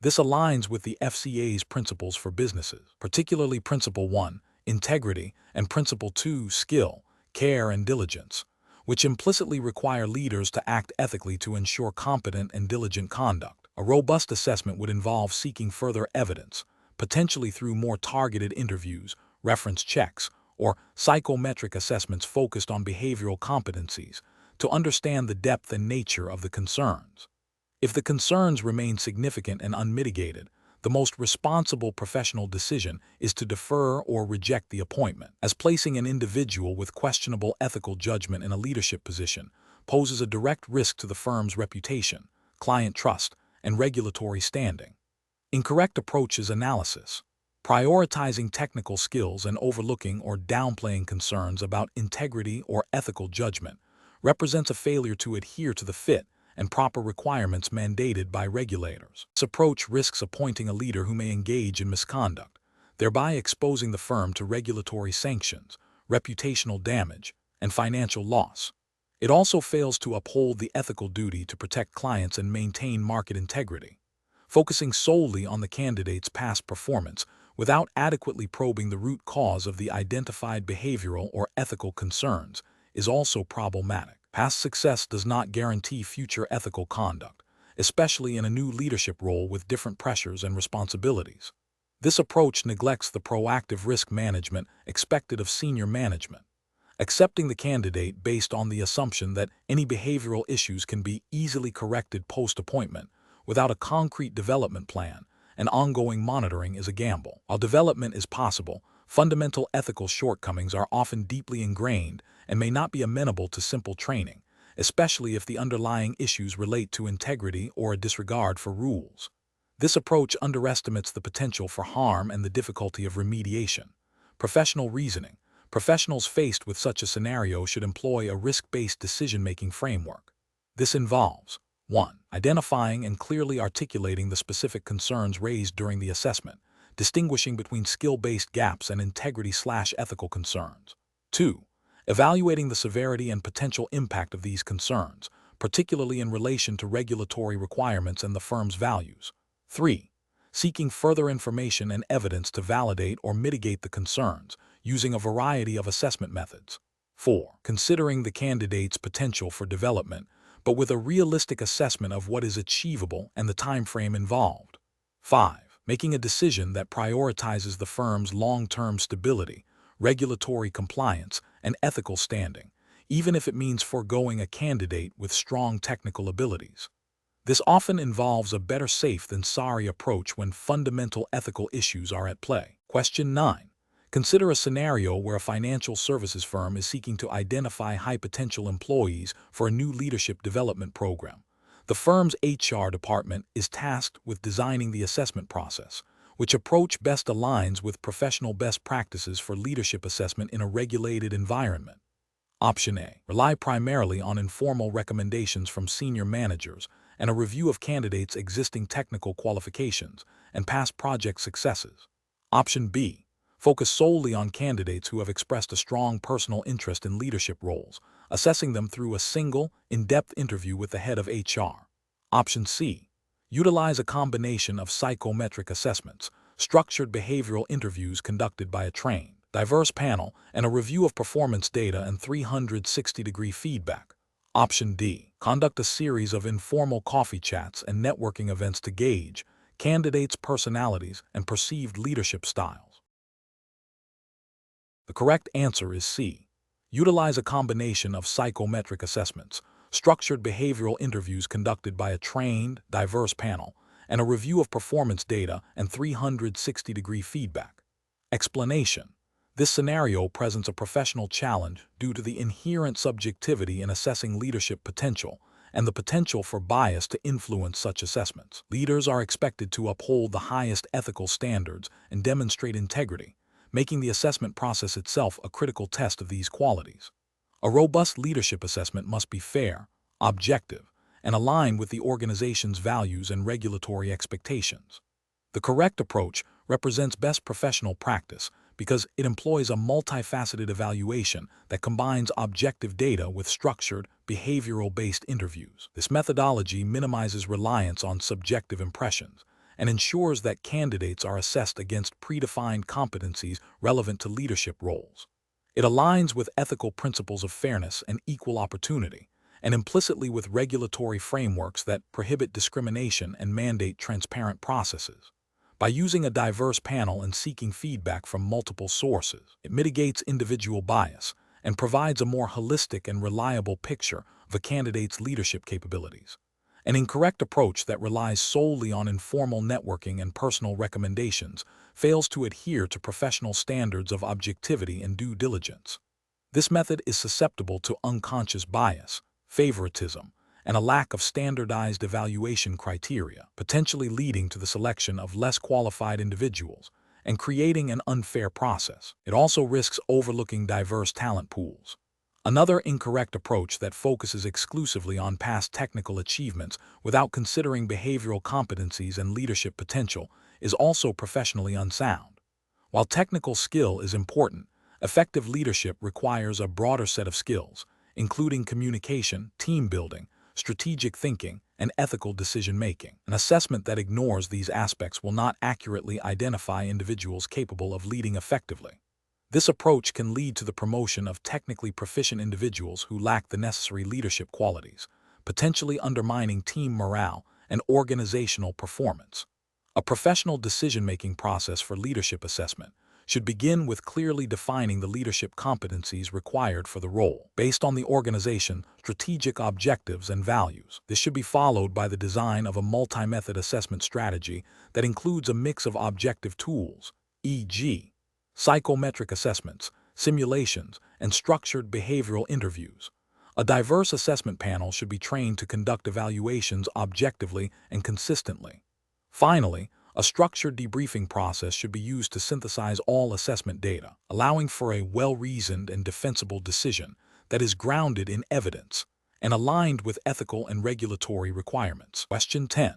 This aligns with the FCA's principles for businesses, particularly Principle 1, integrity, and Principle 2, skill, care, and diligence, which implicitly require leaders to act ethically to ensure competent and diligent conduct. A robust assessment would involve seeking further evidence, potentially through more targeted interviews, reference checks, or psychometric assessments focused on behavioral competencies, to understand the depth and nature of the concerns. If the concerns remain significant and unmitigated, the most responsible professional decision is to defer or reject the appointment, as placing an individual with questionable ethical judgment in a leadership position poses a direct risk to the firm's reputation, client trust, and regulatory standing. Incorrect approaches analysis. Prioritizing technical skills and overlooking or downplaying concerns about integrity or ethical judgment represents a failure to adhere to the fit and proper requirements mandated by regulators. This approach risks appointing a leader who may engage in misconduct, thereby exposing the firm to regulatory sanctions, reputational damage, and financial loss. It also fails to uphold the ethical duty to protect clients and maintain market integrity. focusing solely on the candidate's past performance without adequately probing the root cause of the identified behavioral or ethical concerns is also problematic. Past success does not guarantee future ethical conduct, especially in a new leadership role with different pressures and responsibilities. This approach neglects the proactive risk management expected of senior management. Accepting the candidate based on the assumption that any behavioral issues can be easily corrected post-appointment without a concrete development plan and ongoing monitoring is a gamble. While development is possible, fundamental ethical shortcomings are often deeply ingrained and may not be amenable to simple training, especially if the underlying issues relate to integrity or a disregard for rules. This approach underestimates the potential for harm and the difficulty of remediation. Professional reasoning. Professionals faced with such a scenario should employ a risk-based decision-making framework. This involves 1. Identifying and clearly articulating the specific concerns raised during the assessment, distinguishing between skill-based gaps and integrity/ethical concerns. 2. Evaluating the severity and potential impact of these concerns, particularly in relation to regulatory requirements and the firm's values. 3. Seeking further information and evidence to validate or mitigate the concerns, using a variety of assessment methods. 4. Considering the candidate's potential for development, but with a realistic assessment of what is achievable and the time frame involved. 5. Making a decision that prioritizes the firm's long-term stability, regulatory compliance, and ethical standing, even if it means foregoing a candidate with strong technical abilities. This often involves a better safe than sorry approach when fundamental ethical issues are at play. Question 9. Consider a scenario where a financial services firm is seeking to identify high-potential employees for a new leadership development program. The firm's HR department is tasked with designing the assessment process, which approach best aligns with professional best practices for leadership assessment in a regulated environment. Option A. Rely primarily on informal recommendations from senior managers and a review of candidates' existing technical qualifications and past project successes. Option B. Focus solely on candidates who have expressed a strong personal interest in leadership roles, assessing them through a single, in-depth interview with the head of HR. Option C. Utilize a combination of psychometric assessments, structured behavioral interviews conducted by a trained, diverse panel, and a review of performance data and 360-degree feedback. Option D. Conduct a series of informal coffee chats and networking events to gauge candidates' personalities and perceived leadership styles. The correct answer is C. Utilize a combination of psychometric assessments, structured behavioral interviews conducted by a trained, diverse panel, and a review of performance data and 360-degree feedback. Explanation. This scenario presents a professional challenge due to the inherent subjectivity in assessing leadership potential and the potential for bias to influence such assessments. Leaders are expected to uphold the highest ethical standards and demonstrate integrity, making the assessment process itself a critical test of these qualities. A robust leadership assessment must be fair, objective, and aligned with the organization's values and regulatory expectations. The correct approach represents best professional practice because it employs a multifaceted evaluation that combines objective data with structured, behavioral-based interviews. This methodology minimizes reliance on subjective impressions and ensures that candidates are assessed against predefined competencies relevant to leadership roles. It aligns with ethical principles of fairness and equal opportunity, and implicitly with regulatory frameworks that prohibit discrimination and mandate transparent processes. By using a diverse panel and seeking feedback from multiple sources, it mitigates individual bias and provides a more holistic and reliable picture of a candidate's leadership capabilities. An incorrect approach that relies solely on informal networking and personal recommendations fails to adhere to professional standards of objectivity and due diligence. This method is susceptible to unconscious bias, favoritism, and a lack of standardized evaluation criteria, potentially leading to the selection of less qualified individuals and creating an unfair process. It also risks overlooking diverse talent pools. Another incorrect approach that focuses exclusively on past technical achievements without considering behavioral competencies and leadership potential is also professionally unsound. While technical skill is important, effective leadership requires a broader set of skills, including communication, team building, strategic thinking, and ethical decision-making. An assessment that ignores these aspects will not accurately identify individuals capable of leading effectively. This approach can lead to the promotion of technically proficient individuals who lack the necessary leadership qualities, potentially undermining team morale and organizational performance. A professional decision-making process for leadership assessment should begin with clearly defining the leadership competencies required for the role, based on the organization's strategic objectives and values. This should be followed by the design of a multi-method assessment strategy that includes a mix of objective tools, e.g., psychometric assessments, simulations, and structured behavioral interviews. A diverse assessment panel should be trained to conduct evaluations objectively and consistently. Finally, a structured debriefing process should be used to synthesize all assessment data, allowing for a well-reasoned and defensible decision that is grounded in evidence and aligned with ethical and regulatory requirements. Question 10.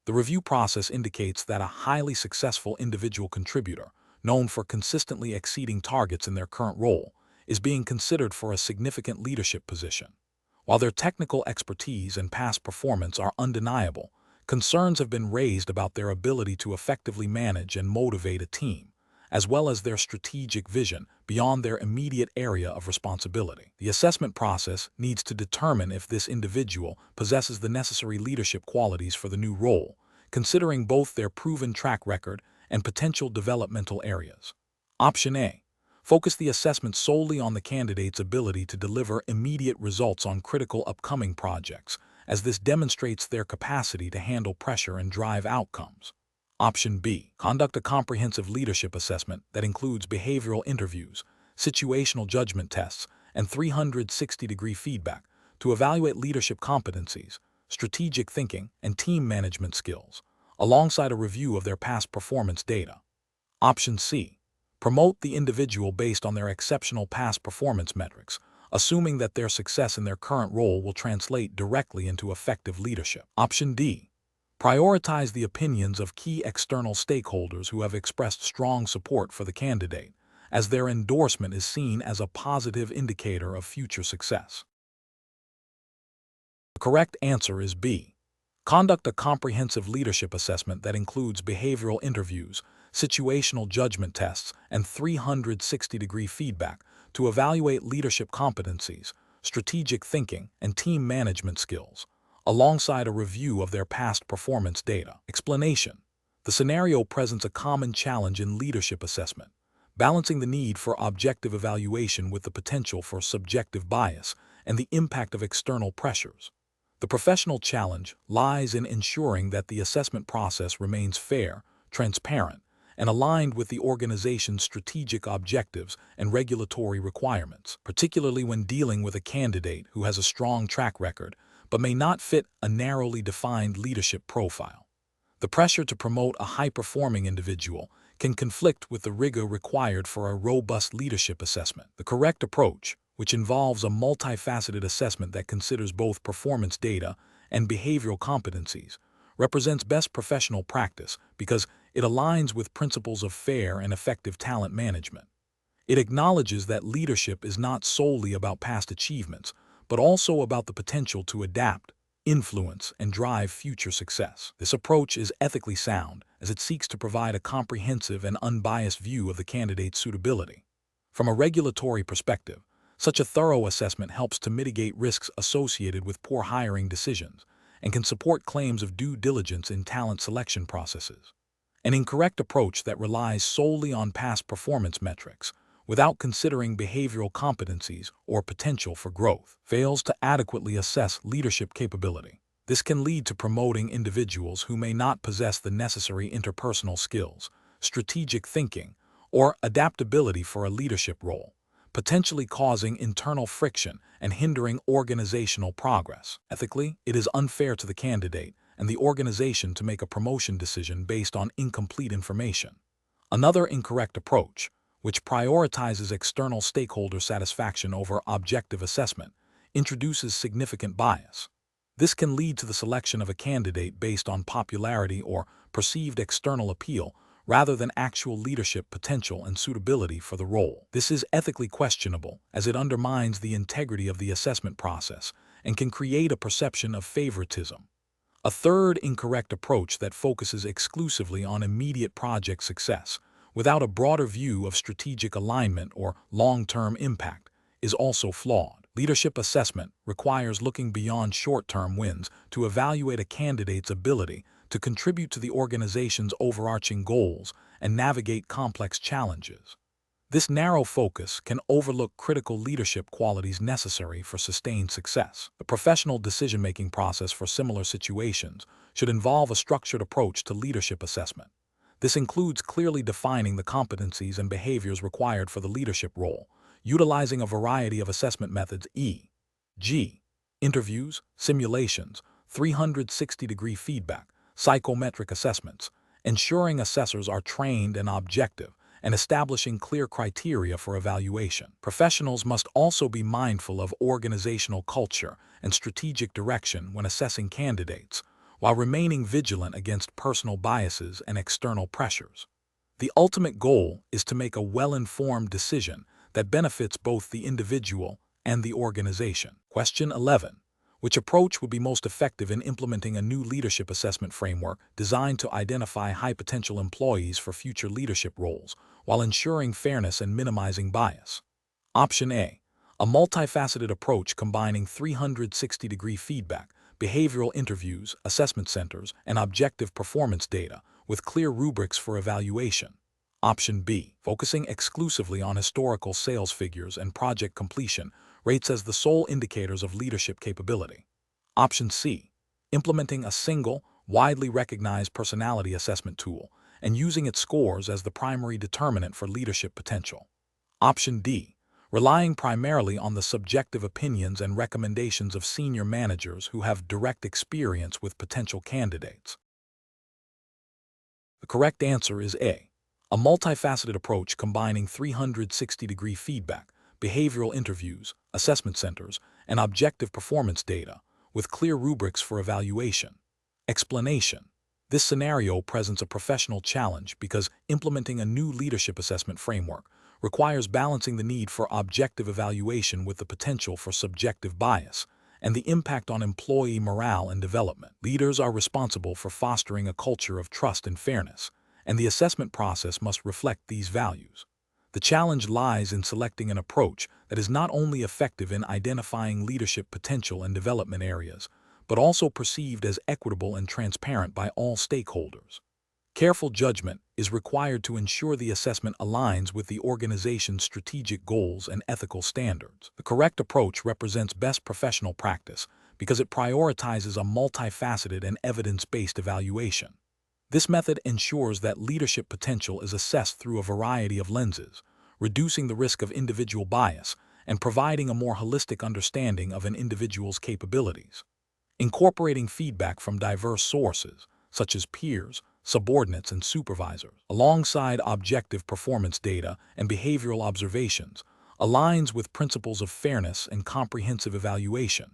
The review process indicates that a highly successful individual contributor, known for consistently exceeding targets in their current role, is being considered for a significant leadership position. While their technical expertise and past performance are undeniable, concerns have been raised about their ability to effectively manage and motivate a team, as well as their strategic vision beyond their immediate area of responsibility. The assessment process needs to determine if this individual possesses the necessary leadership qualities for the new role, considering both their proven track record and potential developmental areas. Option A. Focus the assessment solely on the candidate's ability to deliver immediate results on critical upcoming projects, as this demonstrates their capacity to handle pressure and drive outcomes. Option B. Conduct a comprehensive leadership assessment that includes behavioral interviews, situational judgment tests, and 360-degree feedback to evaluate leadership competencies, strategic thinking, and team management skills, alongside a review of their past performance data. Option C. Promote the individual based on their exceptional past performance metrics, assuming that their success in their current role will translate directly into effective leadership. Option D. Prioritize the opinions of key external stakeholders who have expressed strong support for the candidate, as their endorsement is seen as a positive indicator of future success. The correct answer is B. Conduct a comprehensive leadership assessment that includes behavioral interviews, situational judgment tests, and 360-degree feedback to evaluate leadership competencies, strategic thinking, and team management skills, alongside a review of their past performance data. Explanation. The scenario presents a common challenge in leadership assessment, balancing the need for objective evaluation with the potential for subjective bias and the impact of external pressures. The professional challenge lies in ensuring that the assessment process remains fair, transparent, and aligned with the organization's strategic objectives and regulatory requirements, particularly when dealing with a candidate who has a strong track record but may not fit a narrowly defined leadership profile. The pressure to promote a high-performing individual can conflict with the rigor required for a robust leadership assessment. The correct approach, which involves a multifaceted assessment that considers both performance data and behavioral competencies, represents best professional practice because it aligns with principles of fair and effective talent management. It acknowledges that leadership is not solely about past achievements, but also about the potential to adapt, influence, and drive future success. This approach is ethically sound as it seeks to provide a comprehensive and unbiased view of the candidate's suitability. From a regulatory perspective, such a thorough assessment helps to mitigate risks associated with poor hiring decisions and can support claims of due diligence in talent selection processes. An incorrect approach that relies solely on past performance metrics without considering behavioral competencies or potential for growth fails to adequately assess leadership capability. This can lead to promoting individuals who may not possess the necessary interpersonal skills, strategic thinking, or adaptability for a leadership role, potentially causing internal friction and hindering organizational progress. Ethically, it is unfair to the candidate and the organization to make a promotion decision based on incomplete information. Another incorrect approach, which prioritizes external stakeholder satisfaction over objective assessment, introduces significant bias. This can lead to the selection of a candidate based on popularity or perceived external appeal rather than actual leadership potential and suitability for the role. This is ethically questionable as it undermines the integrity of the assessment process and can create a perception of favoritism. A third incorrect approach that focuses exclusively on immediate project success, without a broader view of strategic alignment or long-term impact, is also flawed. Leadership assessment requires looking beyond short-term wins to evaluate a candidate's ability to contribute to the organization's overarching goals and navigate complex challenges. This narrow focus can overlook critical leadership qualities necessary for sustained success. The professional decision-making process for similar situations should involve a structured approach to leadership assessment. This includes clearly defining the competencies and behaviors required for the leadership role, utilizing a variety of assessment methods e.g., interviews, simulations, 360-degree feedback, psychometric assessments, ensuring assessors are trained and objective, and establishing clear criteria for evaluation. Professionals must also be mindful of organizational culture and strategic direction when assessing candidates, while remaining vigilant against personal biases and external pressures. The ultimate goal is to make a well-informed decision that benefits both the individual and the organization. Question 11. Which approach would be most effective in implementing a new leadership assessment framework designed to identify high-potential employees for future leadership roles while ensuring fairness and minimizing bias? Option A. A multifaceted approach combining 360-degree feedback, behavioral interviews, assessment centers, and objective performance data with clear rubrics for evaluation. Option B. Focusing exclusively on historical sales figures and project completion rates as the sole indicators of leadership capability. Option C. Implementing a single, widely recognized personality assessment tool and using its scores as the primary determinant for leadership potential. Option D. Relying primarily on the subjective opinions and recommendations of senior managers who have direct experience with potential candidates. The correct answer is A. A multifaceted approach combining 360-degree feedback, behavioral interviews, assessment centers, and objective performance data, with clear rubrics for evaluation. Explanation. This scenario presents a professional challenge because implementing a new leadership assessment framework requires balancing the need for objective evaluation with the potential for subjective bias and the impact on employee morale and development. Leaders are responsible for fostering a culture of trust and fairness, and the assessment process must reflect these values. The challenge lies in selecting an approach that is not only effective in identifying leadership potential and development areas, but also perceived as equitable and transparent by all stakeholders. Careful judgment is required to ensure the assessment aligns with the organization's strategic goals and ethical standards. The correct approach represents best professional practice because it prioritizes a multifaceted and evidence-based evaluation. This method ensures that leadership potential is assessed through a variety of lenses, reducing the risk of individual bias and providing a more holistic understanding of an individual's capabilities. Incorporating feedback from diverse sources, such as peers, subordinates, and supervisors, alongside objective performance data and behavioral observations, aligns with principles of fairness and comprehensive evaluation.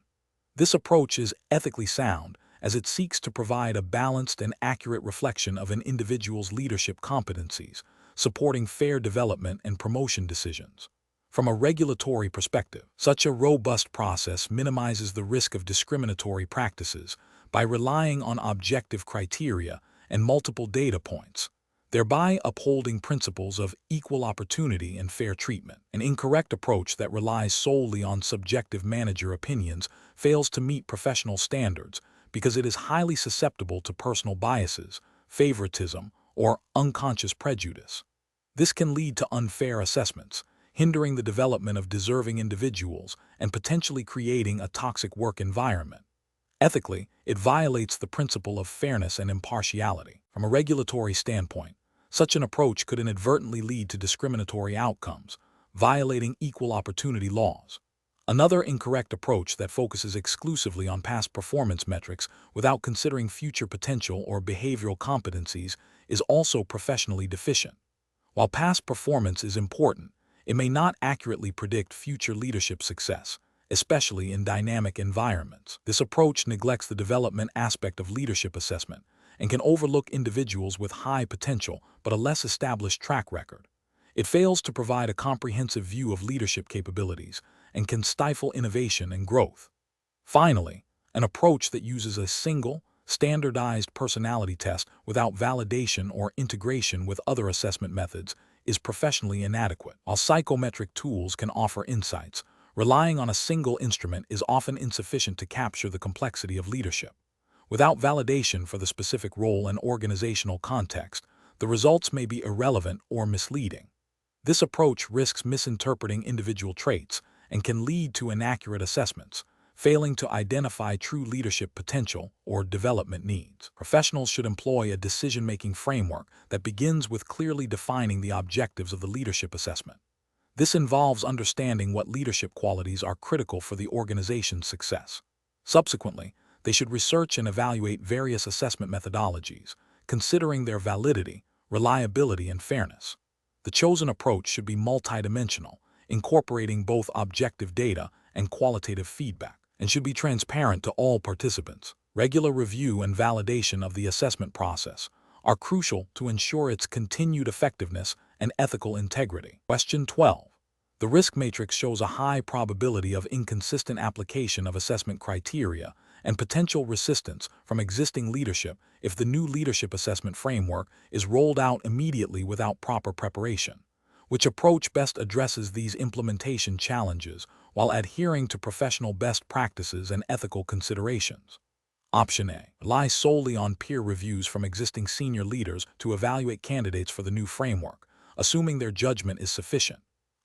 This approach is ethically sound as it seeks to provide a balanced and accurate reflection of an individual's leadership competencies, supporting fair development and promotion decisions. From a regulatory perspective, such a robust process minimizes the risk of discriminatory practices by relying on objective criteria and multiple data points, thereby upholding principles of equal opportunity and fair treatment. An incorrect approach that relies solely on subjective manager opinions fails to meet professional standards because it is highly susceptible to personal biases, favoritism, or unconscious prejudice. This can lead to unfair assessments, hindering the development of deserving individuals and potentially creating a toxic work environment. Ethically, it violates the principle of fairness and impartiality. From a regulatory standpoint, such an approach could inadvertently lead to discriminatory outcomes, violating equal opportunity laws. Another incorrect approach that focuses exclusively on past performance metrics without considering future potential or behavioral competencies is also professionally deficient. While past performance is important, it may not accurately predict future leadership success, especially in dynamic environments. This approach neglects the development aspect of leadership assessment and can overlook individuals with high potential but a less established track record. It fails to provide a comprehensive view of leadership capabilities and can stifle innovation and growth. Finally, an approach that uses a single, standardized personality test without validation or integration with other assessment methods is professionally inadequate. While psychometric tools can offer insights, relying on a single instrument is often insufficient to capture the complexity of leadership. Without validation for the specific role and organizational context, the results may be irrelevant or misleading. This approach risks misinterpreting individual traits and can lead to inaccurate assessments, failing to identify true leadership potential or development needs. Professionals should employ a decision-making framework that begins with clearly defining the objectives of the leadership assessment. This involves understanding what leadership qualities are critical for the organization's success. Subsequently, they should research and evaluate various assessment methodologies, considering their validity, reliability, and fairness. The chosen approach should be multidimensional, incorporating both objective data and qualitative feedback, and should be transparent to all participants. Regular review and validation of the assessment process are crucial to ensure its continued effectiveness and ethical integrity. Question 12. The risk matrix shows a high probability of inconsistent application of assessment criteria and potential resistance from existing leadership if the new leadership assessment framework is rolled out immediately without proper preparation. Which approach best addresses these implementation challenges while adhering to professional best practices and ethical considerations? Option A. Rely solely on peer reviews from existing senior leaders to evaluate candidates for the new framework, assuming their judgment is sufficient.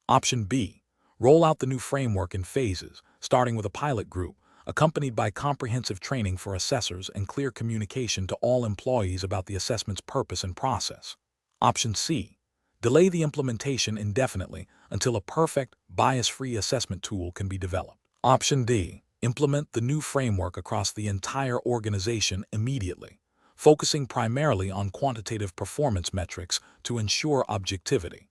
Option B. Roll out the new framework in phases, starting with a pilot group, accompanied by comprehensive training for assessors and clear communication to all employees about the assessment's purpose and process. Option C. Delay the implementation indefinitely until a perfect, bias-free assessment tool can be developed. Option D. Implement the new framework across the entire organization immediately, focusing primarily on quantitative performance metrics to ensure objectivity.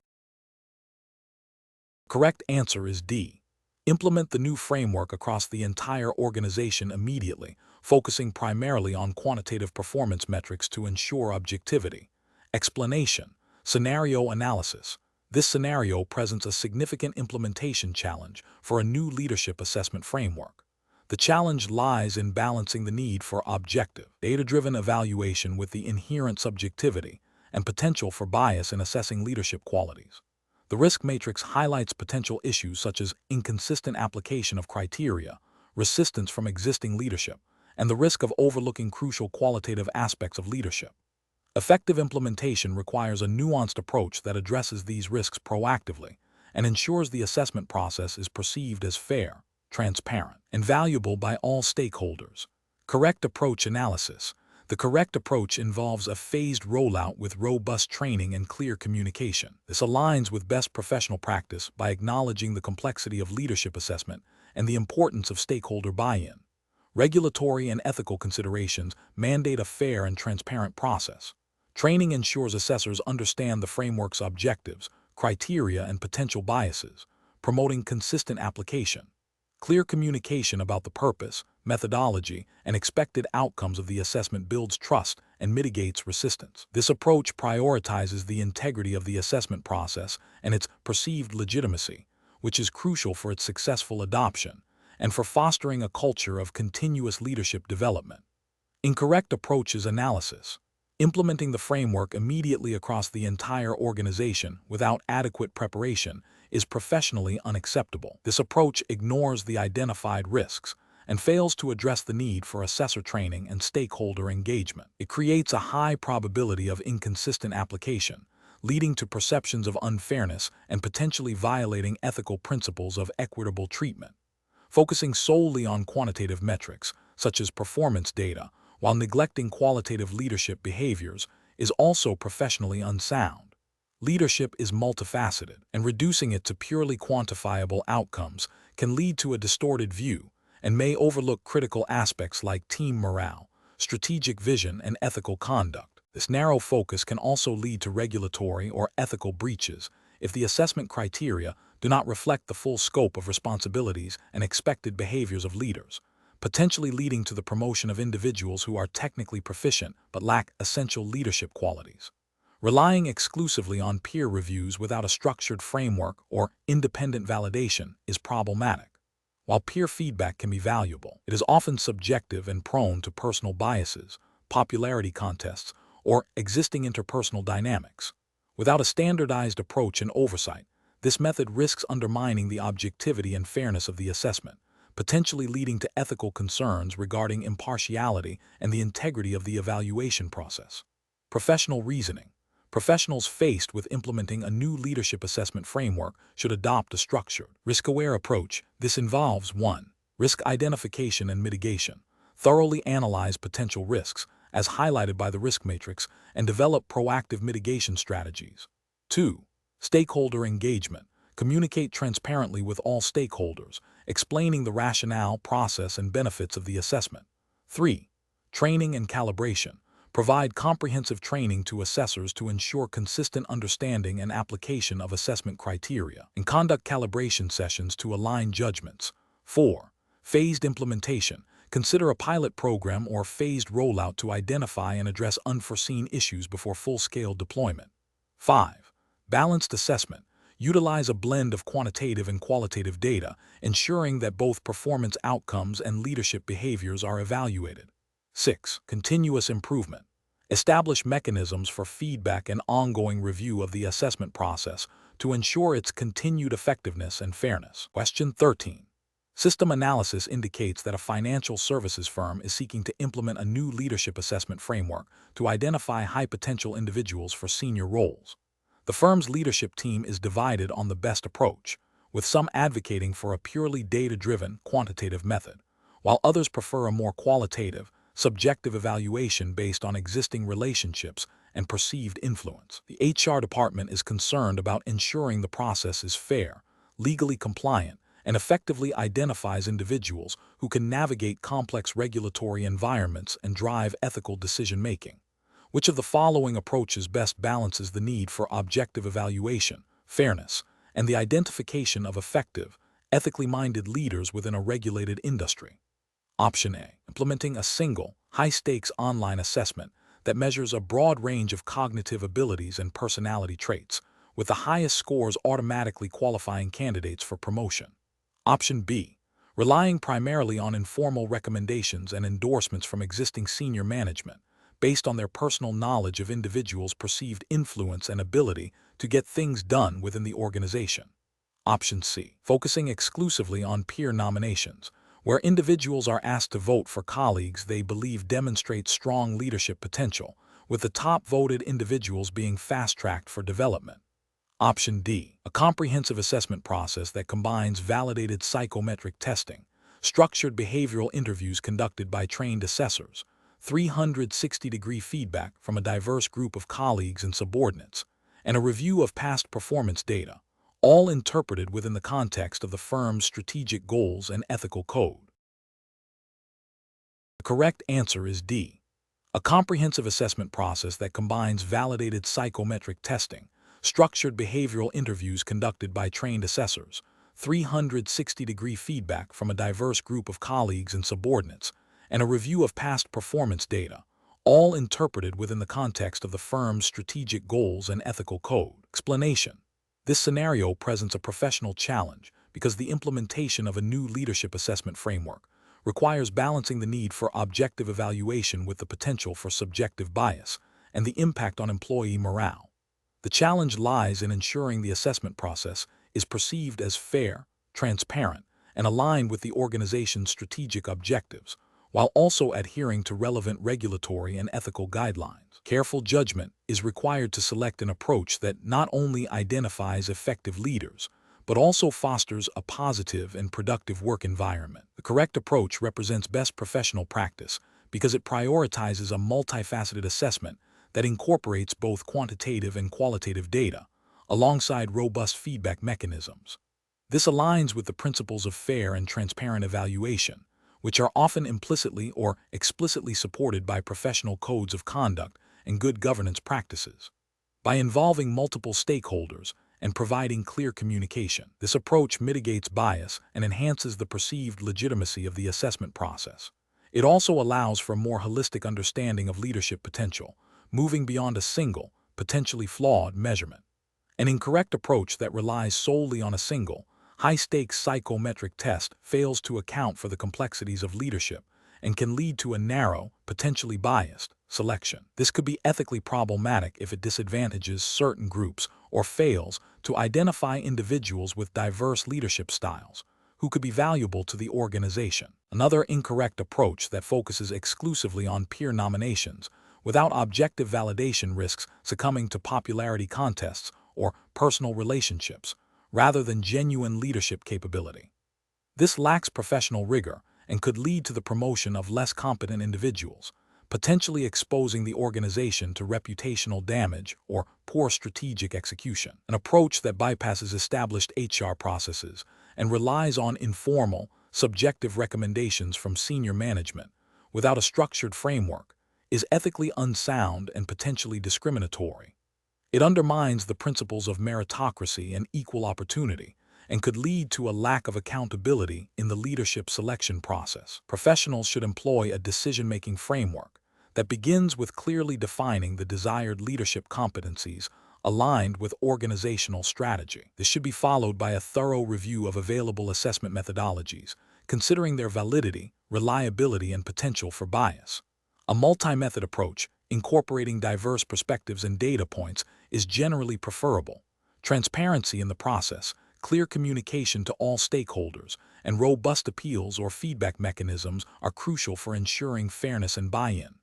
Correct answer is D. Implement the new framework across the entire organization immediately, focusing primarily on quantitative performance metrics to ensure objectivity. Explanation. Scenario analysis. This scenario presents a significant implementation challenge for a new leadership assessment framework. The challenge lies in balancing the need for objective, data-driven evaluation with the inherent subjectivity and potential for bias in assessing leadership qualities. The risk matrix highlights potential issues such as inconsistent application of criteria, resistance from existing leadership, and the risk of overlooking crucial qualitative aspects of leadership. Effective implementation requires a nuanced approach that addresses these risks proactively and ensures the assessment process is perceived as fair, transparent, and valuable by all stakeholders. Correct approach analysis. The correct approach involves a phased rollout with robust training and clear communication. This aligns with best professional practice by acknowledging the complexity of leadership assessment and the importance of stakeholder buy-in. Regulatory and ethical considerations mandate a fair and transparent process. Training ensures assessors understand the framework's objectives, criteria, and potential biases, promoting consistent application. Clear communication about the purpose, methodology, and expected outcomes of the assessment builds trust and mitigates resistance. This approach prioritizes the integrity of the assessment process and its perceived legitimacy, which is crucial for its successful adoption and for fostering a culture of continuous leadership development. Incorrect approach is analysis. Implementing the framework immediately across the entire organization without adequate preparation is professionally unacceptable. This approach ignores the identified risks and fails to address the need for assessor training and stakeholder engagement. It creates a high probability of inconsistent application, leading to perceptions of unfairness and potentially violating ethical principles of equitable treatment. Focusing solely on quantitative metrics, such as performance data, while neglecting qualitative leadership behaviors, is also professionally unsound. Leadership is multifaceted, and reducing it to purely quantifiable outcomes can lead to a distorted view and may overlook critical aspects like team morale, strategic vision, and ethical conduct. This narrow focus can also lead to regulatory or ethical breaches if the assessment criteria do not reflect the full scope of responsibilities and expected behaviors of leaders, potentially leading to the promotion of individuals who are technically proficient but lack essential leadership qualities. Relying exclusively on peer reviews without a structured framework or independent validation is problematic. While peer feedback can be valuable, it is often subjective and prone to personal biases, popularity contests, or existing interpersonal dynamics. Without a standardized approach and oversight, this method risks undermining the objectivity and fairness of the assessment, potentially leading to ethical concerns regarding impartiality and the integrity of the evaluation process. Professional reasoning. Professionals faced with implementing a new leadership assessment framework should adopt a structured, risk-aware approach. This involves 1. Risk identification and mitigation. Thoroughly analyze potential risks, as highlighted by the risk matrix, and develop proactive mitigation strategies. 2. Stakeholder engagement. Communicate transparently with all stakeholders, explaining the rationale, process, and benefits of the assessment. 3. Training and calibration. Provide comprehensive training to assessors to ensure consistent understanding and application of assessment criteria, and conduct calibration sessions to align judgments. 4. Phased implementation. Consider a pilot program or phased rollout to identify and address unforeseen issues before full-scale deployment. 5. Balanced assessment. Utilize a blend of quantitative and qualitative data, ensuring that both performance outcomes and leadership behaviors are evaluated. 6. Continuous improvement. Establish mechanisms for feedback and ongoing review of the assessment process to ensure its continued effectiveness and fairness. Question 13. System analysis indicates that a financial services firm is seeking to implement a new leadership assessment framework to identify high-potential individuals for senior roles. The firm's leadership team is divided on the best approach, with some advocating for a purely data-driven, quantitative method, while others prefer a more qualitative, subjective evaluation based on existing relationships and perceived influence. The HR department is concerned about ensuring the process is fair, legally compliant, and effectively identifies individuals who can navigate complex regulatory environments and drive ethical decision-making. Which of the following approaches best balances the need for objective evaluation, fairness, and the identification of effective, ethically minded leaders within a regulated industry? Option A. Implementing a single, high-stakes online assessment that measures a broad range of cognitive abilities and personality traits, with the highest scores automatically qualifying candidates for promotion. Option B. Relying primarily on informal recommendations and endorsements from existing senior management, based on their personal knowledge of individuals' perceived influence and ability to get things done within the organization. Option C. Focusing exclusively on peer nominations, where individuals are asked to vote for colleagues they believe demonstrate strong leadership potential, with the top-voted individuals being fast-tracked for development. Option D. A comprehensive assessment process that combines validated psychometric testing, structured behavioral interviews conducted by trained assessors, 360-degree feedback from a diverse group of colleagues and subordinates, and a review of past performance data, all interpreted within the context of the firm's strategic goals and ethical code. The correct answer is D. A comprehensive assessment process that combines validated psychometric testing, structured behavioral interviews conducted by trained assessors, 360-degree feedback from a diverse group of colleagues and subordinates, and a review of past performance data, all interpreted within the context of the firm's strategic goals and ethical code. Explanation. This scenario presents a professional challenge because the implementation of a new leadership assessment framework requires balancing the need for objective evaluation with the potential for subjective bias and the impact on employee morale. The challenge lies in ensuring the assessment process is perceived as fair, transparent, and aligned with the organization's strategic objectives, while also adhering to relevant regulatory and ethical guidelines. Careful judgment is required to select an approach that not only identifies effective leaders, but also fosters a positive and productive work environment. The correct approach represents best professional practice because it prioritizes a multifaceted assessment that incorporates both quantitative and qualitative data, alongside robust feedback mechanisms. This aligns with the principles of fair and transparent evaluation, which are often implicitly or explicitly supported by professional codes of conduct and good governance practices. By involving multiple stakeholders and providing clear communication, this approach mitigates bias and enhances the perceived legitimacy of the assessment process. It also allows for a more holistic understanding of leadership potential, moving beyond a single, potentially flawed measurement. An incorrect approach that relies solely on a single, high-stakes psychometric test fails to account for the complexities of leadership and can lead to a narrow, potentially biased, selection. This could be ethically problematic if it disadvantages certain groups or fails to identify individuals with diverse leadership styles who could be valuable to the organization. Another incorrect approach that focuses exclusively on peer nominations without objective validation risks succumbing to popularity contests or personal relationships rather than genuine leadership capability. This lacks professional rigor and could lead to the promotion of less competent individuals, potentially exposing the organization to reputational damage or poor strategic execution. An approach that bypasses established HR processes and relies on informal, subjective recommendations from senior management without a structured framework is ethically unsound and potentially discriminatory. It undermines the principles of meritocracy and equal opportunity and could lead to a lack of accountability in the leadership selection process. Professionals should employ a decision-making framework that begins with clearly defining the desired leadership competencies aligned with organizational strategy. This should be followed by a thorough review of available assessment methodologies, considering their validity, reliability, and potential for bias. A multi-method approach, incorporating diverse perspectives and data points, is generally preferable. Transparency in the process, clear communication to all stakeholders, and robust appeals or feedback mechanisms are crucial for ensuring fairness and buy-in.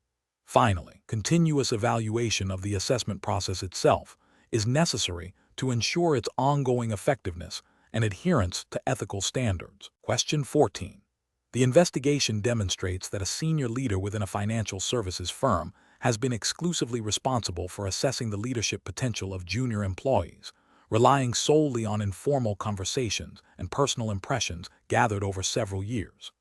Finally, continuous evaluation of the assessment process itself is necessary to ensure its ongoing effectiveness and adherence to ethical standards. Question 14. The investigation demonstrates that a senior leader within a financial services firm has been exclusively responsible for assessing the leadership potential of junior employees, relying solely on informal conversations and personal impressions gathered over several years.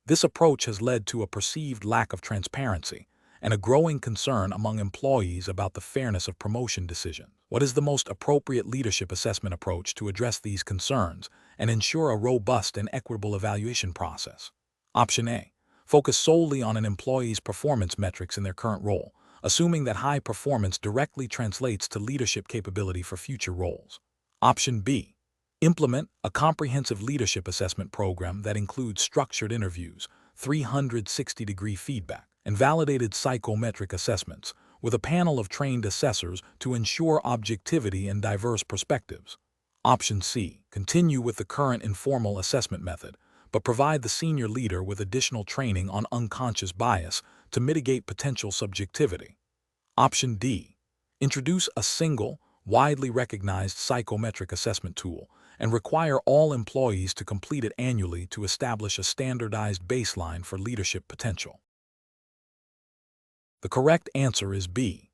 This approach has led to a perceived lack of transparency and a growing concern among employees about the fairness of promotion decisions. What is the most appropriate leadership assessment approach to address these concerns and ensure a robust and equitable evaluation process? Option A. Focus solely on an employee's performance metrics in their current role, assuming that high performance directly translates to leadership capability for future roles. Option B. Implement a comprehensive leadership assessment program that includes structured interviews, 360-degree feedback, and validated psychometric assessments with a panel of trained assessors to ensure objectivity and diverse perspectives. Option C. Continue with the current informal assessment method, but provide the senior leader with additional training on unconscious bias to mitigate potential subjectivity. Option D. Introduce a single, widely recognized psychometric assessment tool and require all employees to complete it annually to establish a standardized baseline for leadership potential. The correct answer is B.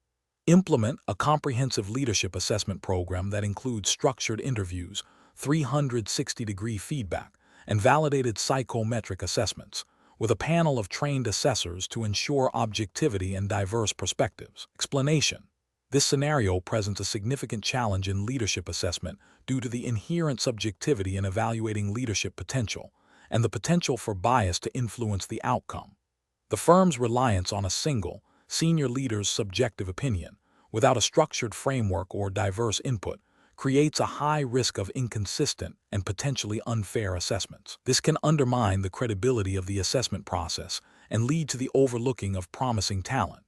Implement a comprehensive leadership assessment program that includes structured interviews, 360-degree feedback, and validated psychometric assessments, with a panel of trained assessors to ensure objectivity and diverse perspectives. Explanation. This scenario presents a significant challenge in leadership assessment due to the inherent subjectivity in evaluating leadership potential and the potential for bias to influence the outcome. The firm's reliance on a single, senior leader's subjective opinion, without a structured framework or diverse input, creates a high risk of inconsistent and potentially unfair assessments. This can undermine the credibility of the assessment process and lead to the overlooking of promising talent.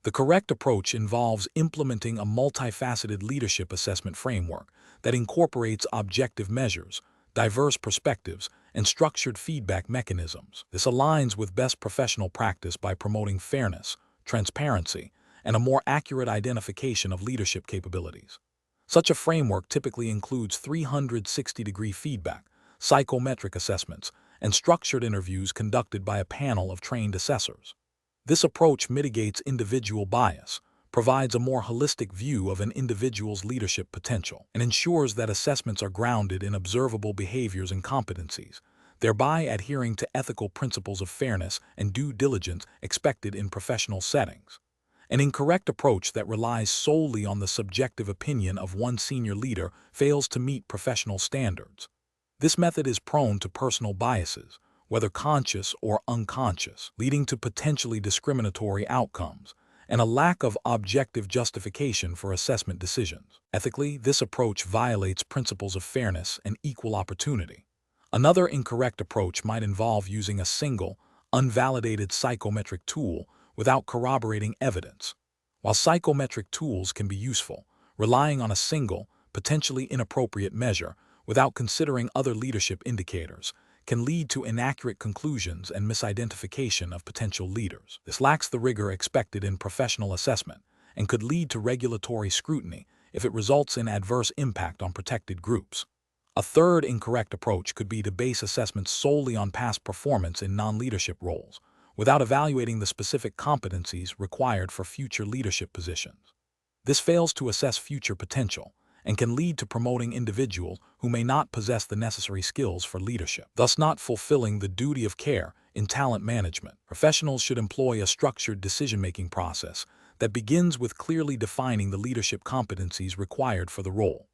The correct approach involves implementing a multifaceted leadership assessment framework that incorporates objective measures, diverse perspectives, and structured feedback mechanisms. This aligns with best professional practice by promoting fairness, transparency, and a more accurate identification of leadership capabilities. Such a framework typically includes 360-degree feedback, psychometric assessments, and structured interviews conducted by a panel of trained assessors. This approach mitigates individual bias, provides a more holistic view of an individual's leadership potential, and ensures that assessments are grounded in observable behaviors and competencies, thereby adhering to ethical principles of fairness and due diligence expected in professional settings. An incorrect approach that relies solely on the subjective opinion of one senior leader fails to meet professional standards. This method is prone to personal biases, whether conscious or unconscious, leading to potentially discriminatory outcomes and a lack of objective justification for assessment decisions. Ethically, this approach violates principles of fairness and equal opportunity. Another incorrect approach might involve using a single, unvalidated psychometric tool without corroborating evidence. While psychometric tools can be useful, relying on a single, potentially inappropriate measure without considering other leadership indicators can lead to inaccurate conclusions and misidentification of potential leaders. This lacks the rigor expected in professional assessment and could lead to regulatory scrutiny if it results in adverse impact on protected groups. A third incorrect approach could be to base assessments solely on past performance in non-leadership roles, without evaluating the specific competencies required for future leadership positions. This fails to assess future potential and can lead to promoting individuals who may not possess the necessary skills for leadership, thus not fulfilling the duty of care in talent management. Professionals should employ a structured decision-making process that begins with clearly defining the leadership competencies required for the role.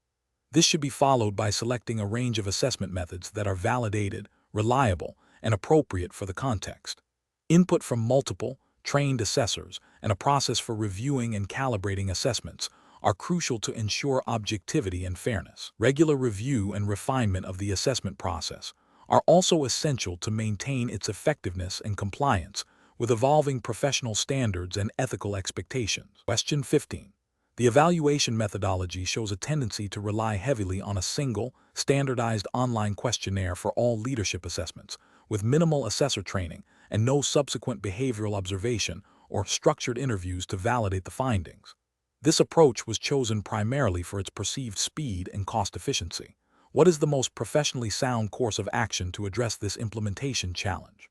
This should be followed by selecting a range of assessment methods that are validated, reliable, and appropriate for the context. Input from multiple, trained assessors and a process for reviewing and calibrating assessments are crucial to ensure objectivity and fairness. Regular review and refinement of the assessment process are also essential to maintain its effectiveness and compliance with evolving professional standards and ethical expectations. Question 15. The evaluation methodology shows a tendency to rely heavily on a single, standardized online questionnaire for all leadership assessments, with minimal assessor training and no subsequent behavioral observation or structured interviews to validate the findings. This approach was chosen primarily for its perceived speed and cost efficiency. What is the most professionally sound course of action to address this implementation challenge?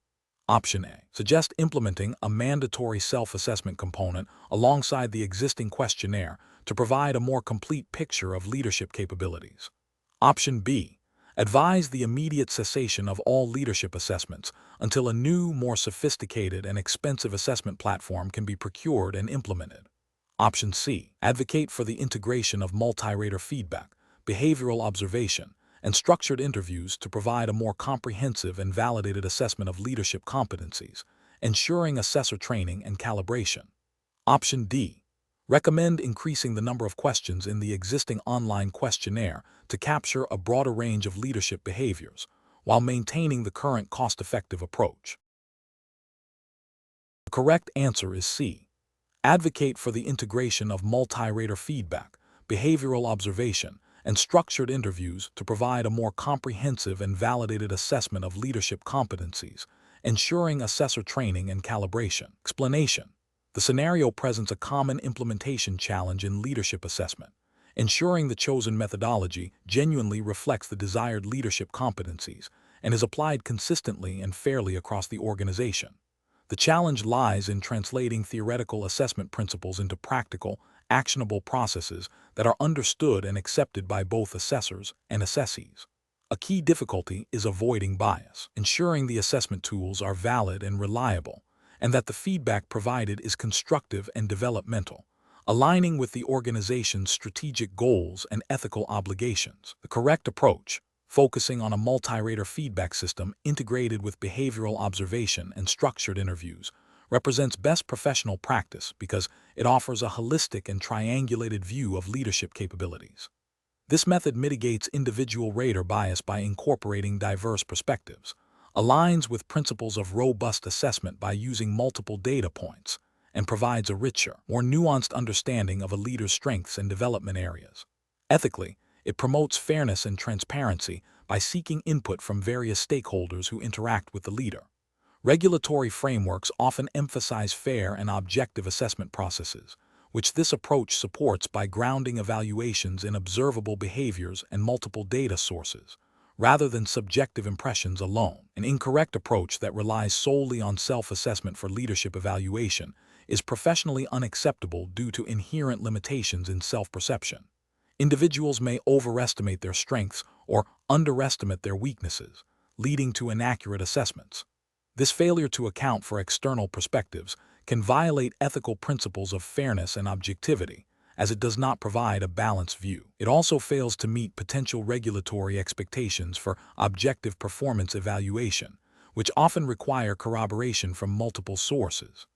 Option A. Suggest implementing a mandatory self-assessment component alongside the existing questionnaire to provide a more complete picture of leadership capabilities. Option B. Advise the immediate cessation of all leadership assessments until a new, more sophisticated and expensive assessment platform can be procured and implemented. Option C. Advocate for the integration of multi-rater feedback, behavioral observation, and structured interviews to provide a more comprehensive and validated assessment of leadership competencies, ensuring assessor training and calibration. Option D. Recommend increasing the number of questions in the existing online questionnaire to capture a broader range of leadership behaviors, while maintaining the current cost-effective approach. The correct answer is C. Advocate for the integration of multi-rater feedback, behavioral observation, and structured interviews to provide a more comprehensive and validated assessment of leadership competencies, ensuring assessor training and calibration. Explanation. The scenario presents a common implementation challenge in leadership assessment, ensuring the chosen methodology genuinely reflects the desired leadership competencies and is applied consistently and fairly across the organization. The challenge lies in translating theoretical assessment principles into practical, actionable processes that are understood and accepted by both assessors and assessees. A key difficulty is avoiding bias, ensuring the assessment tools are valid and reliable, and that the feedback provided is constructive and developmental, aligning with the organization's strategic goals and ethical obligations. The correct approach, focusing on a multi-rater feedback system integrated with behavioral observation and structured interviews, represents best professional practice because it offers a holistic and triangulated view of leadership capabilities. This method mitigates individual rater bias by incorporating diverse perspectives, aligns with principles of robust assessment by using multiple data points, and provides a richer, more nuanced understanding of a leader's strengths and development areas. Ethically, it promotes fairness and transparency by seeking input from various stakeholders who interact with the leader. Regulatory frameworks often emphasize fair and objective assessment processes, which this approach supports by grounding evaluations in observable behaviors and multiple data sources, rather than subjective impressions alone. An incorrect approach that relies solely on self-assessment for leadership evaluation is professionally unacceptable due to inherent limitations in self-perception. Individuals may overestimate their strengths or underestimate their weaknesses, leading to inaccurate assessments. This failure to account for external perspectives can violate ethical principles of fairness and objectivity, as it does not provide a balanced view. It also fails to meet potential regulatory expectations for objective performance evaluation, which often require corroboration from multiple sources.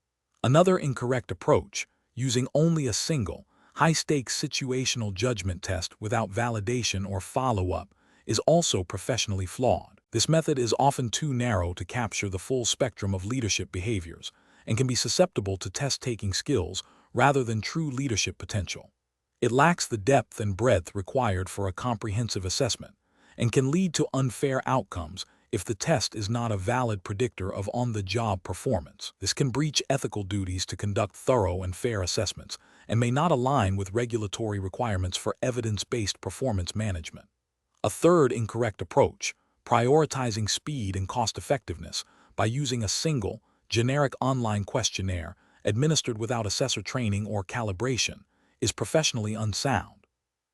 Another incorrect approach, using only a single, high-stakes situational judgment test without validation or follow-up is also professionally flawed. This method is often too narrow to capture the full spectrum of leadership behaviors and can be susceptible to test-taking skills rather than true leadership potential. It lacks the depth and breadth required for a comprehensive assessment and can lead to unfair outcomes if the test is not a valid predictor of on-the-job performance. This can breach ethical duties to conduct thorough and fair assessments and may not align with regulatory requirements for evidence-based performance management. A third incorrect approach, prioritizing speed and cost-effectiveness by using a single, generic online questionnaire administered without assessor training or calibration, is professionally unsound.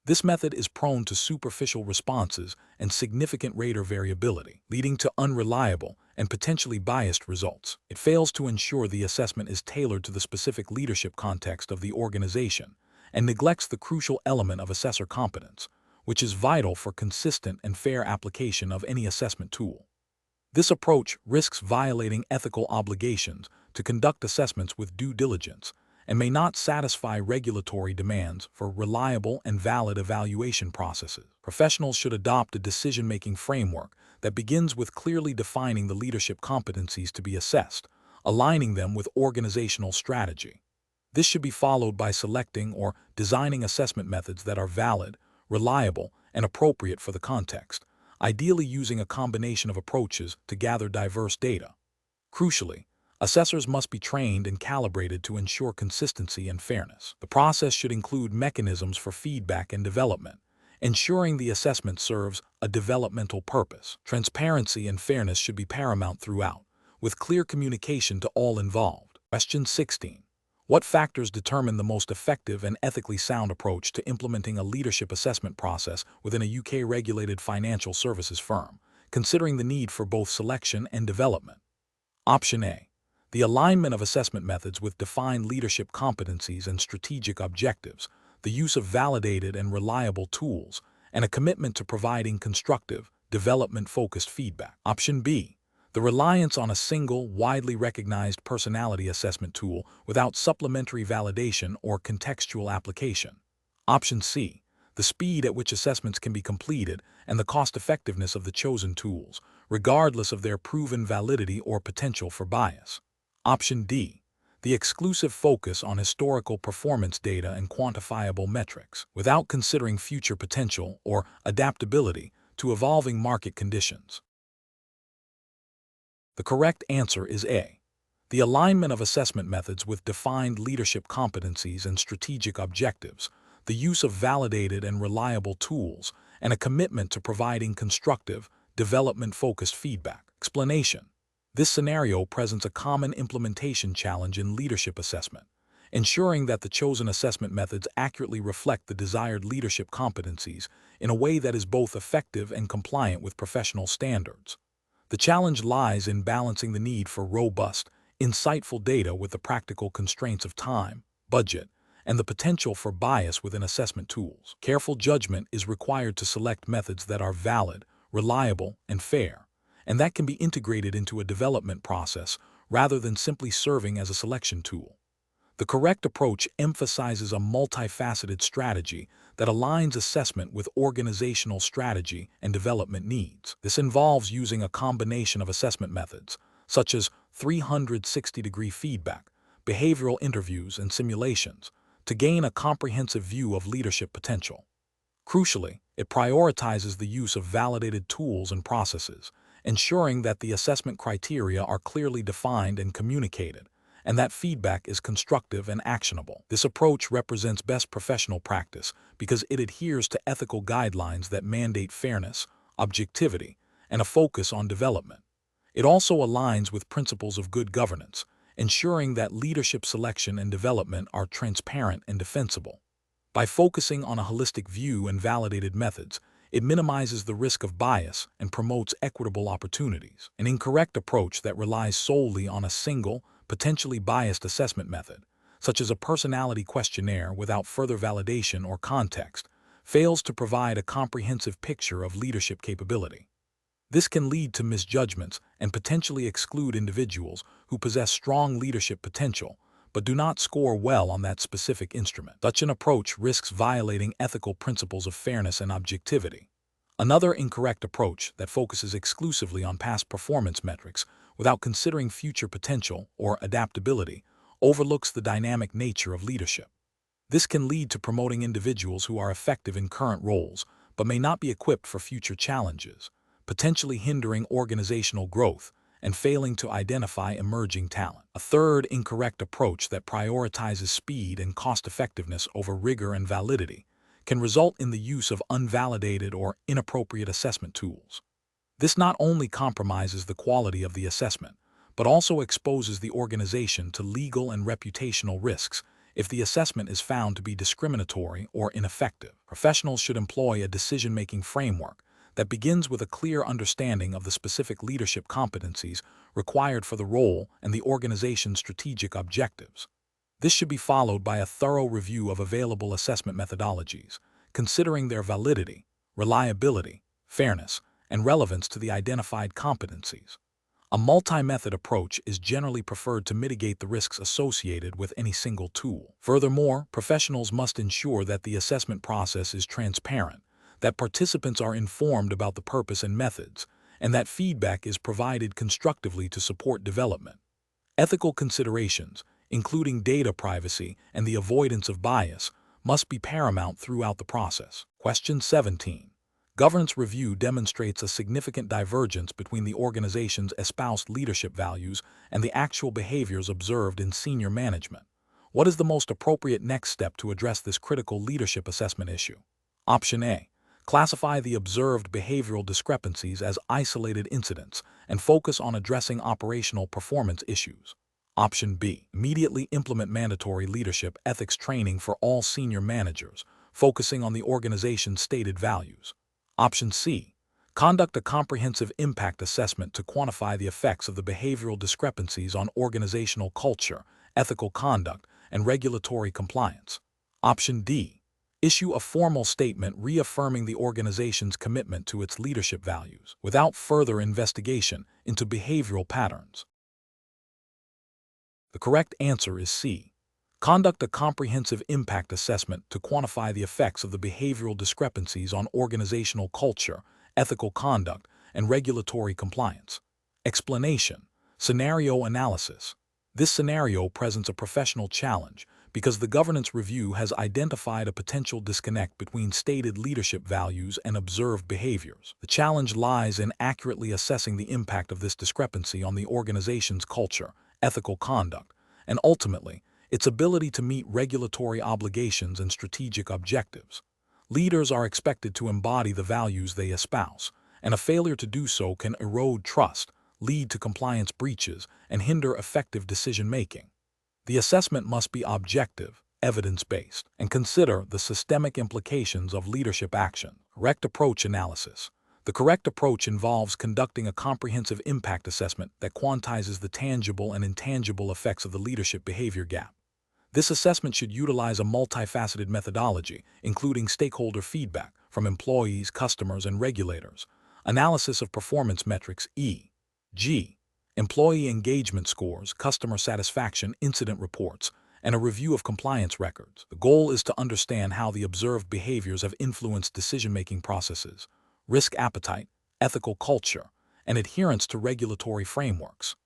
This method is prone to superficial responses and significant rater variability, leading to unreliable and potentially biased results. It fails to ensure the assessment is tailored to the specific leadership context of the organization and neglects the crucial element of assessor competence, which is vital for consistent and fair application of any assessment tool. This approach risks violating ethical obligations to conduct assessments with due diligence and may not satisfy regulatory demands for reliable and valid evaluation processes. Professionals should adopt a decision-making framework that begins with clearly defining the leadership competencies to be assessed, aligning them with organizational strategy. This should be followed by selecting or designing assessment methods that are valid, reliable, and appropriate for the context, ideally using a combination of approaches to gather diverse data. Crucially, assessors must be trained and calibrated to ensure consistency and fairness. The process should include mechanisms for feedback and development, ensuring the assessment serves a developmental purpose. Transparency and fairness should be paramount throughout, with clear communication to all involved. Question 16. What factors determine the most effective and ethically sound approach to implementing a leadership assessment process within a UK-regulated financial services firm, considering the need for both selection and development? Option A. The alignment of assessment methods with defined leadership competencies and strategic objectives, the use of validated and reliable tools, and a commitment to providing constructive, development-focused feedback. Option B. The reliance on a single, widely recognized personality assessment tool without supplementary validation or contextual application. Option C. The speed at which assessments can be completed and the cost-effectiveness of the chosen tools, regardless of their proven validity or potential for bias. Option D. The exclusive focus on historical performance data and quantifiable metrics, without considering future potential or adaptability to evolving market conditions. The correct answer is A. The alignment of assessment methods with defined leadership competencies and strategic objectives, the use of validated and reliable tools, and a commitment to providing constructive, development-focused feedback. Explanation. This scenario presents a common implementation challenge in leadership assessment, ensuring that the chosen assessment methods accurately reflect the desired leadership competencies in a way that is both effective and compliant with professional standards. The challenge lies in balancing the need for robust, insightful data with the practical constraints of time, budget, and the potential for bias within assessment tools. Careful judgment is required to select methods that are valid, reliable, and fair, and that can be integrated into a development process rather than simply serving as a selection tool. The correct approach emphasizes a multifaceted strategy that aligns assessment with organizational strategy and development needs. This involves using a combination of assessment methods, such as 360-degree feedback, behavioral interviews, and simulations, to gain a comprehensive view of leadership potential. Crucially, it prioritizes the use of validated tools and processes, ensuring that the assessment criteria are clearly defined and communicated, and that feedback is constructive and actionable. This approach represents best professional practice because it adheres to ethical guidelines that mandate fairness, objectivity, and a focus on development. It also aligns with principles of good governance, ensuring that leadership selection and development are transparent and defensible. By focusing on a holistic view and validated methods, it minimizes the risk of bias and promotes equitable opportunities. An incorrect approach that relies solely on a single, potentially biased assessment method, such as a personality questionnaire without further validation or context, fails to provide a comprehensive picture of leadership capability. This can lead to misjudgments and potentially exclude individuals who possess strong leadership potential but do not score well on that specific instrument. Such an approach risks violating ethical principles of fairness and objectivity. Another incorrect approach that focuses exclusively on past performance metrics without considering future potential or adaptability overlooks the dynamic nature of leadership. This can lead to promoting individuals who are effective in current roles but may not be equipped for future challenges, potentially hindering organizational growth and failing to identify emerging talent. A third incorrect approach that prioritizes speed and cost-effectiveness over rigor and validity can result in the use of unvalidated or inappropriate assessment tools. This not only compromises the quality of the assessment, but also exposes the organization to legal and reputational risks if the assessment is found to be discriminatory or ineffective. Professionals should employ a decision-making framework that begins with a clear understanding of the specific leadership competencies required for the role and the organization's strategic objectives. This should be followed by a thorough review of available assessment methodologies, considering their validity, reliability, fairness, and relevance to the identified competencies. A multi-method approach is generally preferred to mitigate the risks associated with any single tool. Furthermore, professionals must ensure that the assessment process is transparent, that participants are informed about the purpose and methods, and that feedback is provided constructively to support development. Ethical considerations, including data privacy and the avoidance of bias, must be paramount throughout the process. Question 17. Governance review demonstrates a significant divergence between the organization's espoused leadership values and the actual behaviors observed in senior management. What is the most appropriate next step to address this critical leadership assessment issue? Option A. Classify the observed behavioral discrepancies as isolated incidents and focus on addressing operational performance issues. Option B. Immediately implement mandatory leadership ethics training for all senior managers, focusing on the organization's stated values. Option C. Conduct a comprehensive impact assessment to quantify the effects of the behavioral discrepancies on organizational culture, ethical conduct, and regulatory compliance. Option D. Issue a formal statement reaffirming the organization's commitment to its leadership values, without further investigation into behavioral patterns. The correct answer is C. Conduct a comprehensive impact assessment to quantify the effects of the behavioral discrepancies on organizational culture, ethical conduct, and regulatory compliance. Explanation: scenario analysis. This scenario presents a professional challenge because the governance review has identified a potential disconnect between stated leadership values and observed behaviors. The challenge lies in accurately assessing the impact of this discrepancy on the organization's culture, ethical conduct, and ultimately, its ability to meet regulatory obligations and strategic objectives. Leaders are expected to embody the values they espouse, and a failure to do so can erode trust, lead to compliance breaches, and hinder effective decision-making. The assessment must be objective, evidence-based, and consider the systemic implications of leadership action. Correct approach analysis. The correct approach involves conducting a comprehensive impact assessment that quantizes the tangible and intangible effects of the leadership behavior gap. This assessment should utilize a multifaceted methodology, including stakeholder feedback from employees, customers, and regulators, analysis of performance metrics e.g., employee engagement scores, customer satisfaction, incident reports, and a review of compliance records. The goal is to understand how the observed behaviors have influenced decision-making processes, risk appetite, ethical culture, and adherence to regulatory frameworks.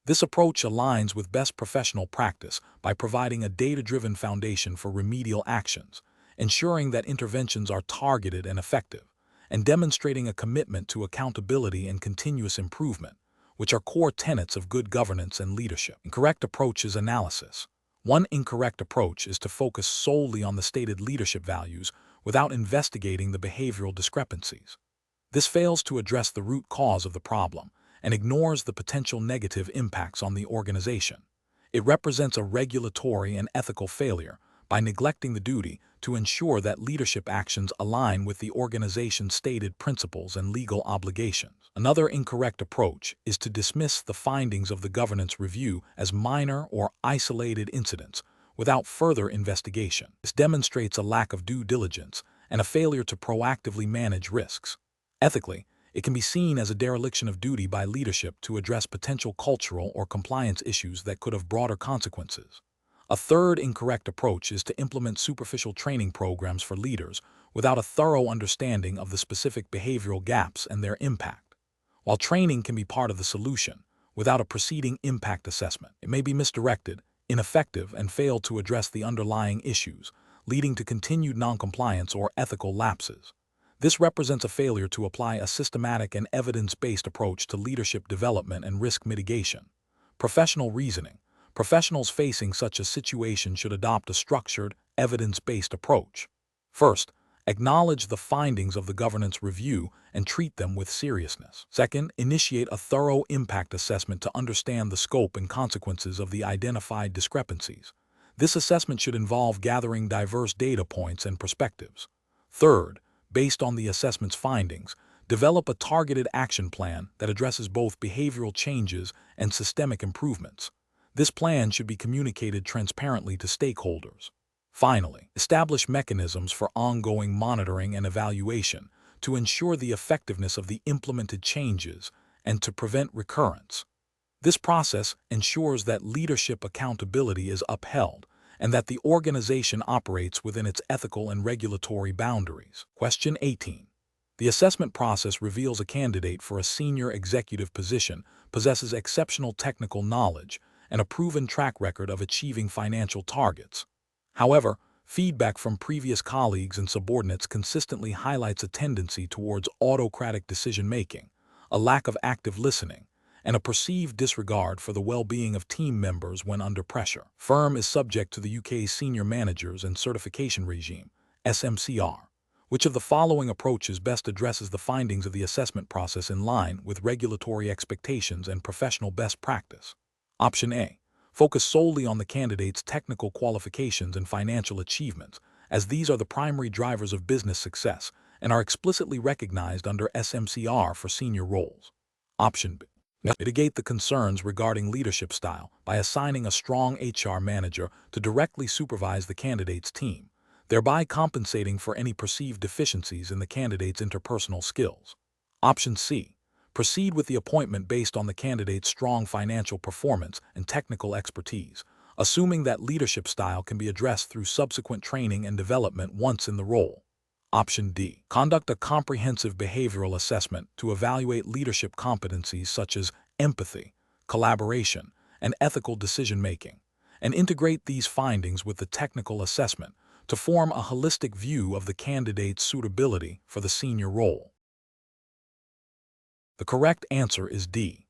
This approach aligns with best professional practice by providing a data-driven foundation for remedial actions, ensuring that interventions are targeted and effective, and demonstrating a commitment to accountability and continuous improvement, which are core tenets of good governance and leadership. Incorrect approach is analysis. One incorrect approach is to focus solely on the stated leadership values without investigating the behavioral discrepancies. This fails to address the root cause of the problem and ignores the potential negative impacts on the organization. It represents a regulatory and ethical failure by neglecting the duty to ensure that leadership actions align with the organization's stated principles and legal obligations. Another incorrect approach is to dismiss the findings of the governance review as minor or isolated incidents without further investigation. This demonstrates a lack of due diligence and a failure to proactively manage risks. Ethically, it can be seen as a dereliction of duty by leadership to address potential cultural or compliance issues that could have broader consequences. A third incorrect approach is to implement superficial training programs for leaders without a thorough understanding of the specific behavioral gaps and their impact. While training can be part of the solution, without a preceding impact assessment, it may be misdirected, ineffective, and fail to address the underlying issues, leading to continued noncompliance or ethical lapses. This represents a failure to apply a systematic and evidence-based approach to leadership development and risk mitigation. Professional reasoning. Professionals facing such a situation should adopt a structured, evidence-based approach. First, acknowledge the findings of the governance review and treat them with seriousness. Second, initiate a thorough impact assessment to understand the scope and consequences of the identified discrepancies. This assessment should involve gathering diverse data points and perspectives. Third, based on the assessment's findings, develop a targeted action plan that addresses both behavioral changes and systemic improvements. This plan should be communicated transparently to stakeholders. Finally, establish mechanisms for ongoing monitoring and evaluation to ensure the effectiveness of the implemented changes and to prevent recurrence. This process ensures that leadership accountability is upheld and that the organization operates within its ethical and regulatory boundaries. Question 18. The assessment process reveals a candidate for a senior executive position possesses exceptional technical knowledge and a proven track record of achieving financial targets. However, feedback from previous colleagues and subordinates consistently highlights a tendency towards autocratic decision-making, a lack of active listening, and a perceived disregard for the well-being of team members when under pressure. Firm is subject to the UK's Senior Managers and Certification Regime, SMCR. Which of the following approaches best addresses the findings of the assessment process in line with regulatory expectations and professional best practice? Option A. Focus solely on the candidate's technical qualifications and financial achievements, as these are the primary drivers of business success and are explicitly recognized under SMCR for senior roles. Option B. Mitigate the concerns regarding leadership style by assigning a strong HR manager to directly supervise the candidate's team, thereby compensating for any perceived deficiencies in the candidate's interpersonal skills. Option C. Proceed with the appointment based on the candidate's strong financial performance and technical expertise, assuming that leadership style can be addressed through subsequent training and development once in the role. Option D. Conduct a comprehensive behavioral assessment to evaluate leadership competencies such as empathy, collaboration, and ethical decision-making, and integrate these findings with the technical assessment to form a holistic view of the candidate's suitability for the senior role. The correct answer is D.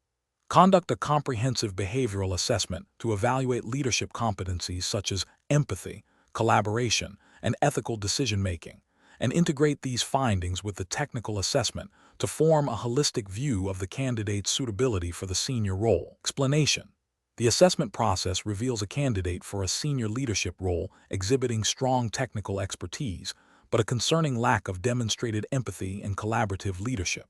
Conduct a comprehensive behavioral assessment to evaluate leadership competencies such as empathy, collaboration, and ethical decision-making, and integrate these findings with the technical assessment to form a holistic view of the candidate's suitability for the senior role. Explanation. The assessment process reveals a candidate for a senior leadership role exhibiting strong technical expertise, but a concerning lack of demonstrated empathy and collaborative leadership.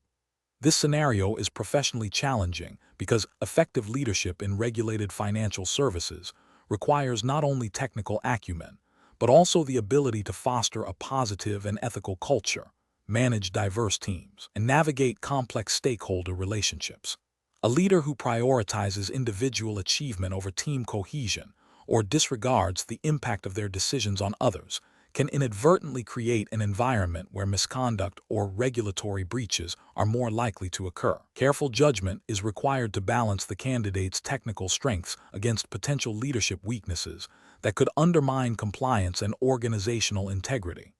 This scenario is professionally challenging because effective leadership in regulated financial services requires not only technical acumen, but also the ability to foster a positive and ethical culture, manage diverse teams, and navigate complex stakeholder relationships. A leader who prioritizes individual achievement over team cohesion or disregards the impact of their decisions on others can inadvertently create an environment where misconduct or regulatory breaches are more likely to occur. Careful judgment is required to balance the candidate's technical strengths against potential leadership weaknesses that could undermine compliance and organizational integrity.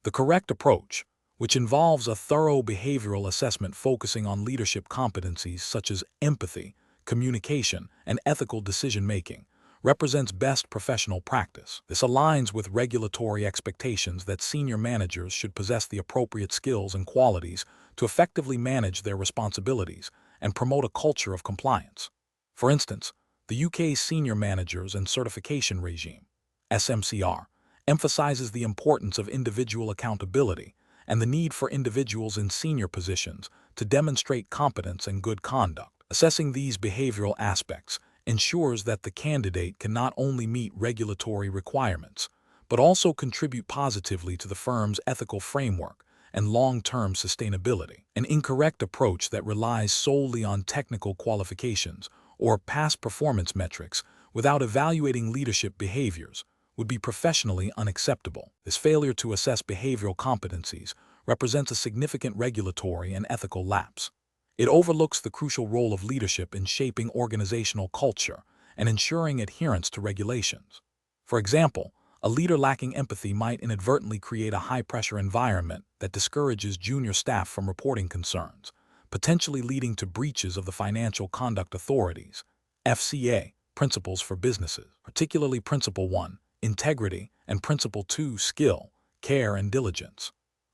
The correct approach, which involves a thorough behavioral assessment focusing on leadership competencies such as empathy, communication, and ethical decision-making, represents best professional practice. This aligns with regulatory expectations that senior managers should possess the appropriate skills and qualities to effectively manage their responsibilities and promote a culture of compliance. For instance, the UK's Senior Managers and Certification Regime, SMCR, emphasizes the importance of individual accountability and the need for individuals in senior positions to demonstrate competence and good conduct. Assessing these behavioral aspects ensures that the candidate can not only meet regulatory requirements, but also contribute positively to the firm's ethical framework and long-term sustainability. An incorrect approach that relies solely on technical qualifications or past performance metrics without evaluating leadership behaviors would be professionally unacceptable. This failure to assess behavioral competencies represents a significant regulatory and ethical lapse. It overlooks the crucial role of leadership in shaping organizational culture and ensuring adherence to regulations. For example, a leader lacking empathy might inadvertently create a high-pressure environment that discourages junior staff from reporting concerns, potentially leading to breaches of the Financial Conduct Authority's (FCA) principles for businesses, particularly Principle 1, integrity, and Principle 2, skill, care, and diligence.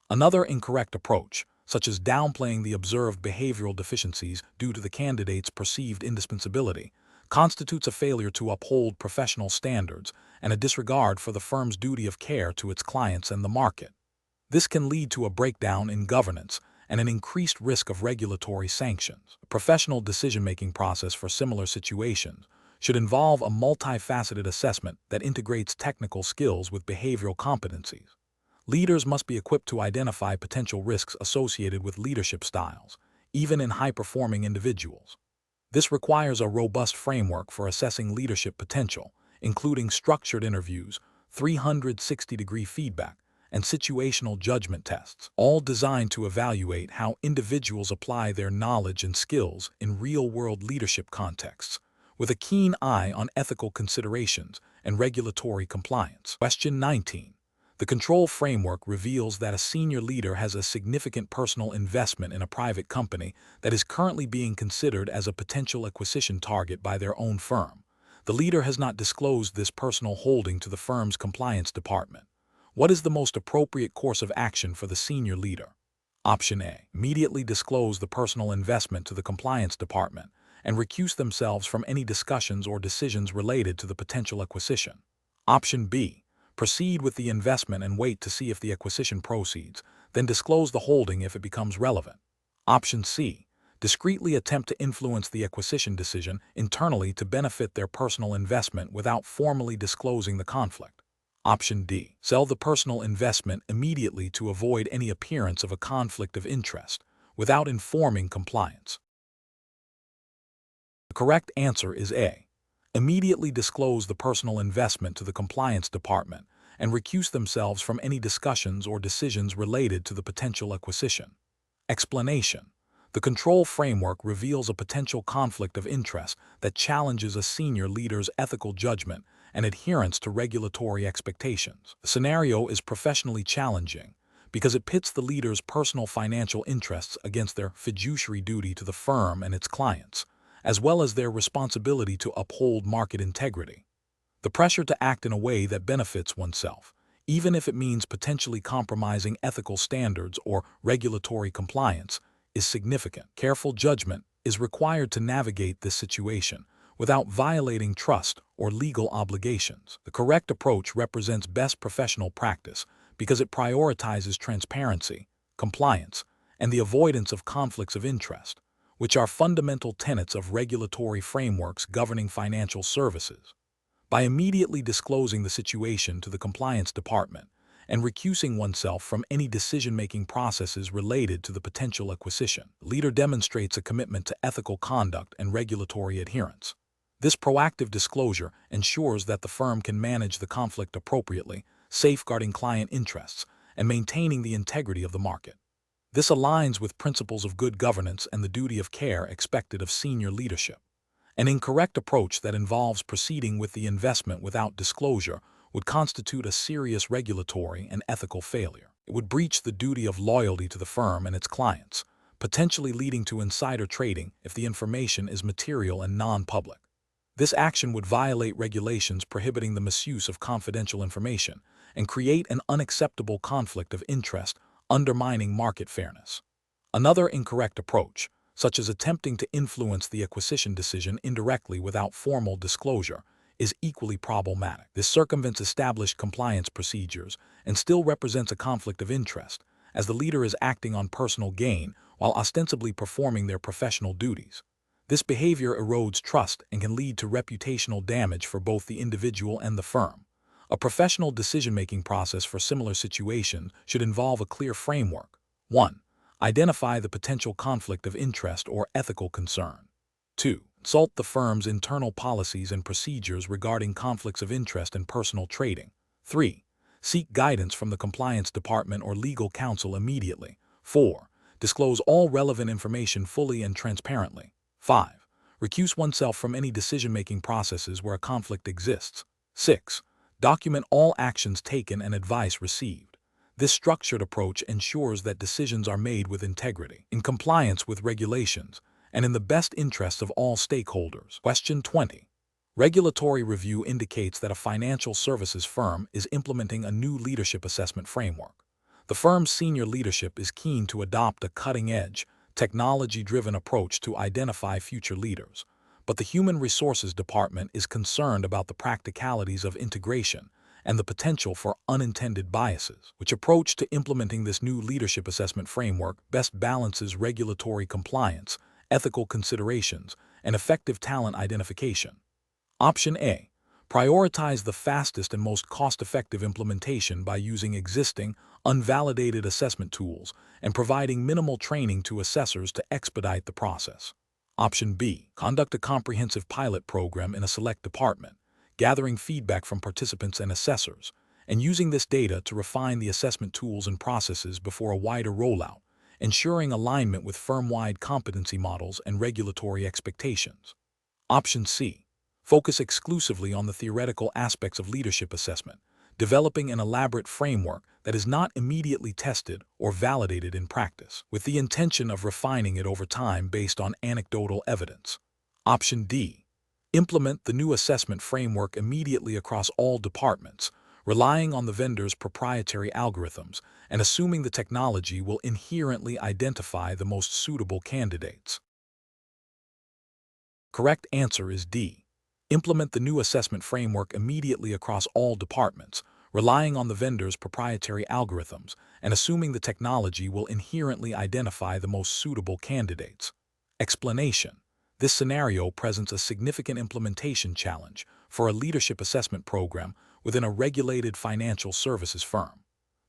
Another incorrect approach, such as downplaying the observed behavioral deficiencies due to the candidate's perceived indispensability, constitutes a failure to uphold professional standards and a disregard for the firm's duty of care to its clients and the market. This can lead to a breakdown in governance and an increased risk of regulatory sanctions. A professional decision-making process for similar situations should involve a multifaceted assessment that integrates technical skills with behavioral competencies. Leaders must be equipped to identify potential risks associated with leadership styles, even in high-performing individuals. This requires a robust framework for assessing leadership potential, including structured interviews, 360-degree feedback, and situational judgment tests, all designed to evaluate how individuals apply their knowledge and skills in real-world leadership contexts, with a keen eye on ethical considerations and regulatory compliance. Question 19. The control framework reveals that a senior leader has a significant personal investment in a private company that is currently being considered as a potential acquisition target by their own firm. The leader has not disclosed this personal holding to the firm's compliance department. What is the most appropriate course of action for the senior leader? Option A. Immediately disclose the personal investment to the compliance department and recuse themselves from any discussions or decisions related to the potential acquisition. Option B. Proceed with the investment and wait to see if the acquisition proceeds, then disclose the holding if it becomes relevant. Option C. Discreetly attempt to influence the acquisition decision internally to benefit their personal investment without formally disclosing the conflict. Option D. Sell the personal investment immediately to avoid any appearance of a conflict of interest, without informing compliance. The correct answer is A. Immediately disclose the personal investment to the compliance department and recuse themselves from any discussions or decisions related to the potential acquisition. Explanation. The control framework reveals a potential conflict of interest that challenges a senior leader's ethical judgment and adherence to regulatory expectations. The scenario is professionally challenging because it pits the leader's personal financial interests against their fiduciary duty to the firm and its clients, as well as their responsibility to uphold market integrity. The pressure to act in a way that benefits oneself, even if it means potentially compromising ethical standards or regulatory compliance, is significant. Careful judgment is required to navigate this situation without violating trust or legal obligations. The correct approach represents best professional practice because it prioritizes transparency, compliance, and the avoidance of conflicts of interest, which are fundamental tenets of regulatory frameworks governing financial services. By immediately disclosing the situation to the compliance department and recusing oneself from any decision-making processes related to the potential acquisition, the leader demonstrates a commitment to ethical conduct and regulatory adherence. This proactive disclosure ensures that the firm can manage the conflict appropriately, safeguarding client interests and maintaining the integrity of the market. This aligns with principles of good governance and the duty of care expected of senior leadership. An incorrect approach that involves proceeding with the investment without disclosure would constitute a serious regulatory and ethical failure. It would breach the duty of loyalty to the firm and its clients, potentially leading to insider trading if the information is material and non-public. This action would violate regulations prohibiting the misuse of confidential information and create an unacceptable conflict of interest, undermining market fairness. Another incorrect approach, such as attempting to influence the acquisition decision indirectly without formal disclosure, is equally problematic. This circumvents established compliance procedures and still represents a conflict of interest, as the leader is acting on personal gain while ostensibly performing their professional duties. This behavior erodes trust and can lead to reputational damage for both the individual and the firm. A professional decision-making process for similar situations should involve a clear framework. 1. Identify the potential conflict of interest or ethical concern. 2. Consult the firm's internal policies and procedures regarding conflicts of interest and personal trading. 3. Seek guidance from the compliance department or legal counsel immediately. 4. Disclose all relevant information fully and transparently. 5. Recuse oneself from any decision-making processes where a conflict exists. 6. Document all actions taken and advice received. This structured approach ensures that decisions are made with integrity, in compliance with regulations, and in the best interests of all stakeholders. Question 20. Regulatory review indicates that a financial services firm is implementing a new leadership assessment framework. The firm's senior leadership is keen to adopt a cutting-edge, technology-driven approach to identify future leaders, but the Human Resources Department is concerned about the practicalities of integration and the potential for unintended biases. Which approach to implementing this new leadership assessment framework best balances regulatory compliance, ethical considerations, and effective talent identification? Option A. Prioritize the fastest and most cost-effective implementation by using existing, unvalidated assessment tools and providing minimal training to assessors to expedite the process. Option B. Conduct a comprehensive pilot program in a select department, gathering feedback from participants and assessors, and using this data to refine the assessment tools and processes before a wider rollout, ensuring alignment with firm-wide competency models and regulatory expectations. Option C. Focus exclusively on the theoretical aspects of leadership assessment, developing an elaborate framework that is not immediately tested or validated in practice, with the intention of refining it over time based on anecdotal evidence. Option D. Implement the new assessment framework immediately across all departments, relying on the vendor's proprietary algorithms and assuming the technology will inherently identify the most suitable candidates. Correct answer is D. Implement the new assessment framework immediately across all departments, relying on the vendor's proprietary algorithms and assuming the technology will inherently identify the most suitable candidates. Explanation: this scenario presents a significant implementation challenge for a leadership assessment program within a regulated financial services firm.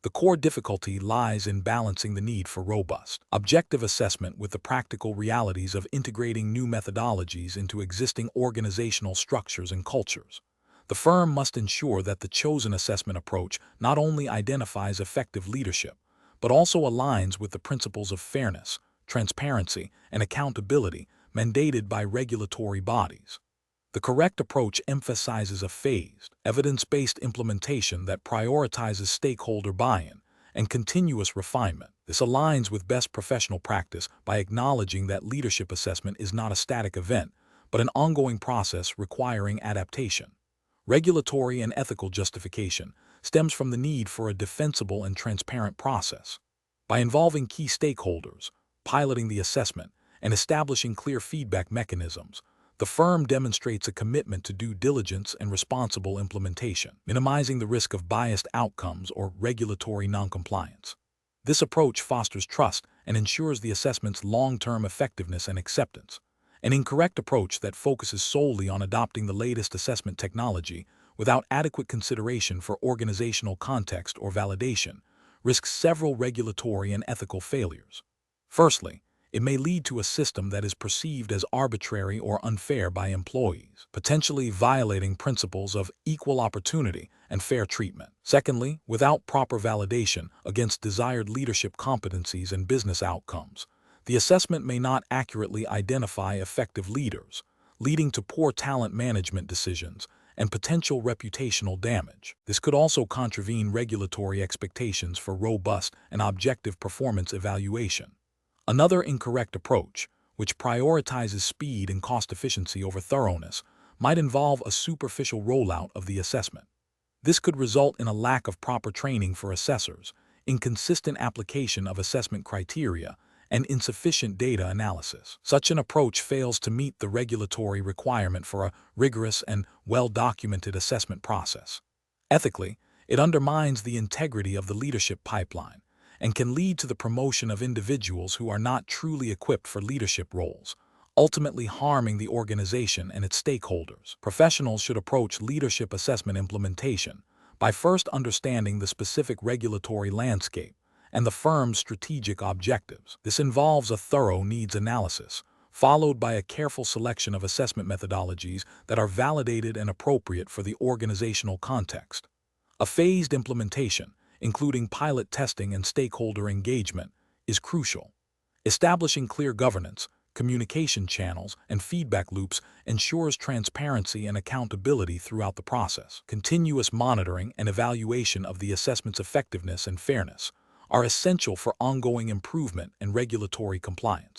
The core difficulty lies in balancing the need for robust, objective assessment with the practical realities of integrating new methodologies into existing organizational structures and cultures. The firm must ensure that the chosen assessment approach not only identifies effective leadership, but also aligns with the principles of fairness, transparency, and accountability mandated by regulatory bodies. The correct approach emphasizes a phased, evidence-based implementation that prioritizes stakeholder buy-in and continuous refinement. This aligns with best professional practice by acknowledging that leadership assessment is not a static event, but an ongoing process requiring adaptation. Regulatory and ethical justification stems from the need for a defensible and transparent process. By involving key stakeholders, piloting the assessment, and establishing clear feedback mechanisms, the firm demonstrates a commitment to due diligence and responsible implementation, minimizing the risk of biased outcomes or regulatory noncompliance. This approach fosters trust and ensures the assessment's long-term effectiveness and acceptance. An incorrect approach that focuses solely on adopting the latest assessment technology without adequate consideration for organizational context or validation risks several regulatory and ethical failures. Firstly, it may lead to a system that is perceived as arbitrary or unfair by employees, potentially violating principles of equal opportunity and fair treatment. Secondly, without proper validation against desired leadership competencies and business outcomes, the assessment may not accurately identify effective leaders, leading to poor talent management decisions and potential reputational damage. This could also contravene regulatory expectations for robust and objective performance evaluation. Another incorrect approach, which prioritizes speed and cost efficiency over thoroughness, might involve a superficial rollout of the assessment. This could result in a lack of proper training for assessors, inconsistent application of assessment criteria, and insufficient data analysis. Such an approach fails to meet the regulatory requirement for a rigorous and well-documented assessment process. Ethically, it undermines the integrity of the leadership pipeline and can lead to the promotion of individuals who are not truly equipped for leadership roles, ultimately harming the organization and its stakeholders. Professionals should approach leadership assessment implementation by first understanding the specific regulatory landscape and the firm's strategic objectives. This involves a thorough needs analysis, followed by a careful selection of assessment methodologies that are validated and appropriate for the organizational context. A phased implementation, including pilot testing and stakeholder engagement, is crucial. Establishing clear governance, communication channels, and feedback loops ensures transparency and accountability throughout the process. Continuous monitoring and evaluation of the assessment's effectiveness and fairness are essential for ongoing improvement and regulatory compliance.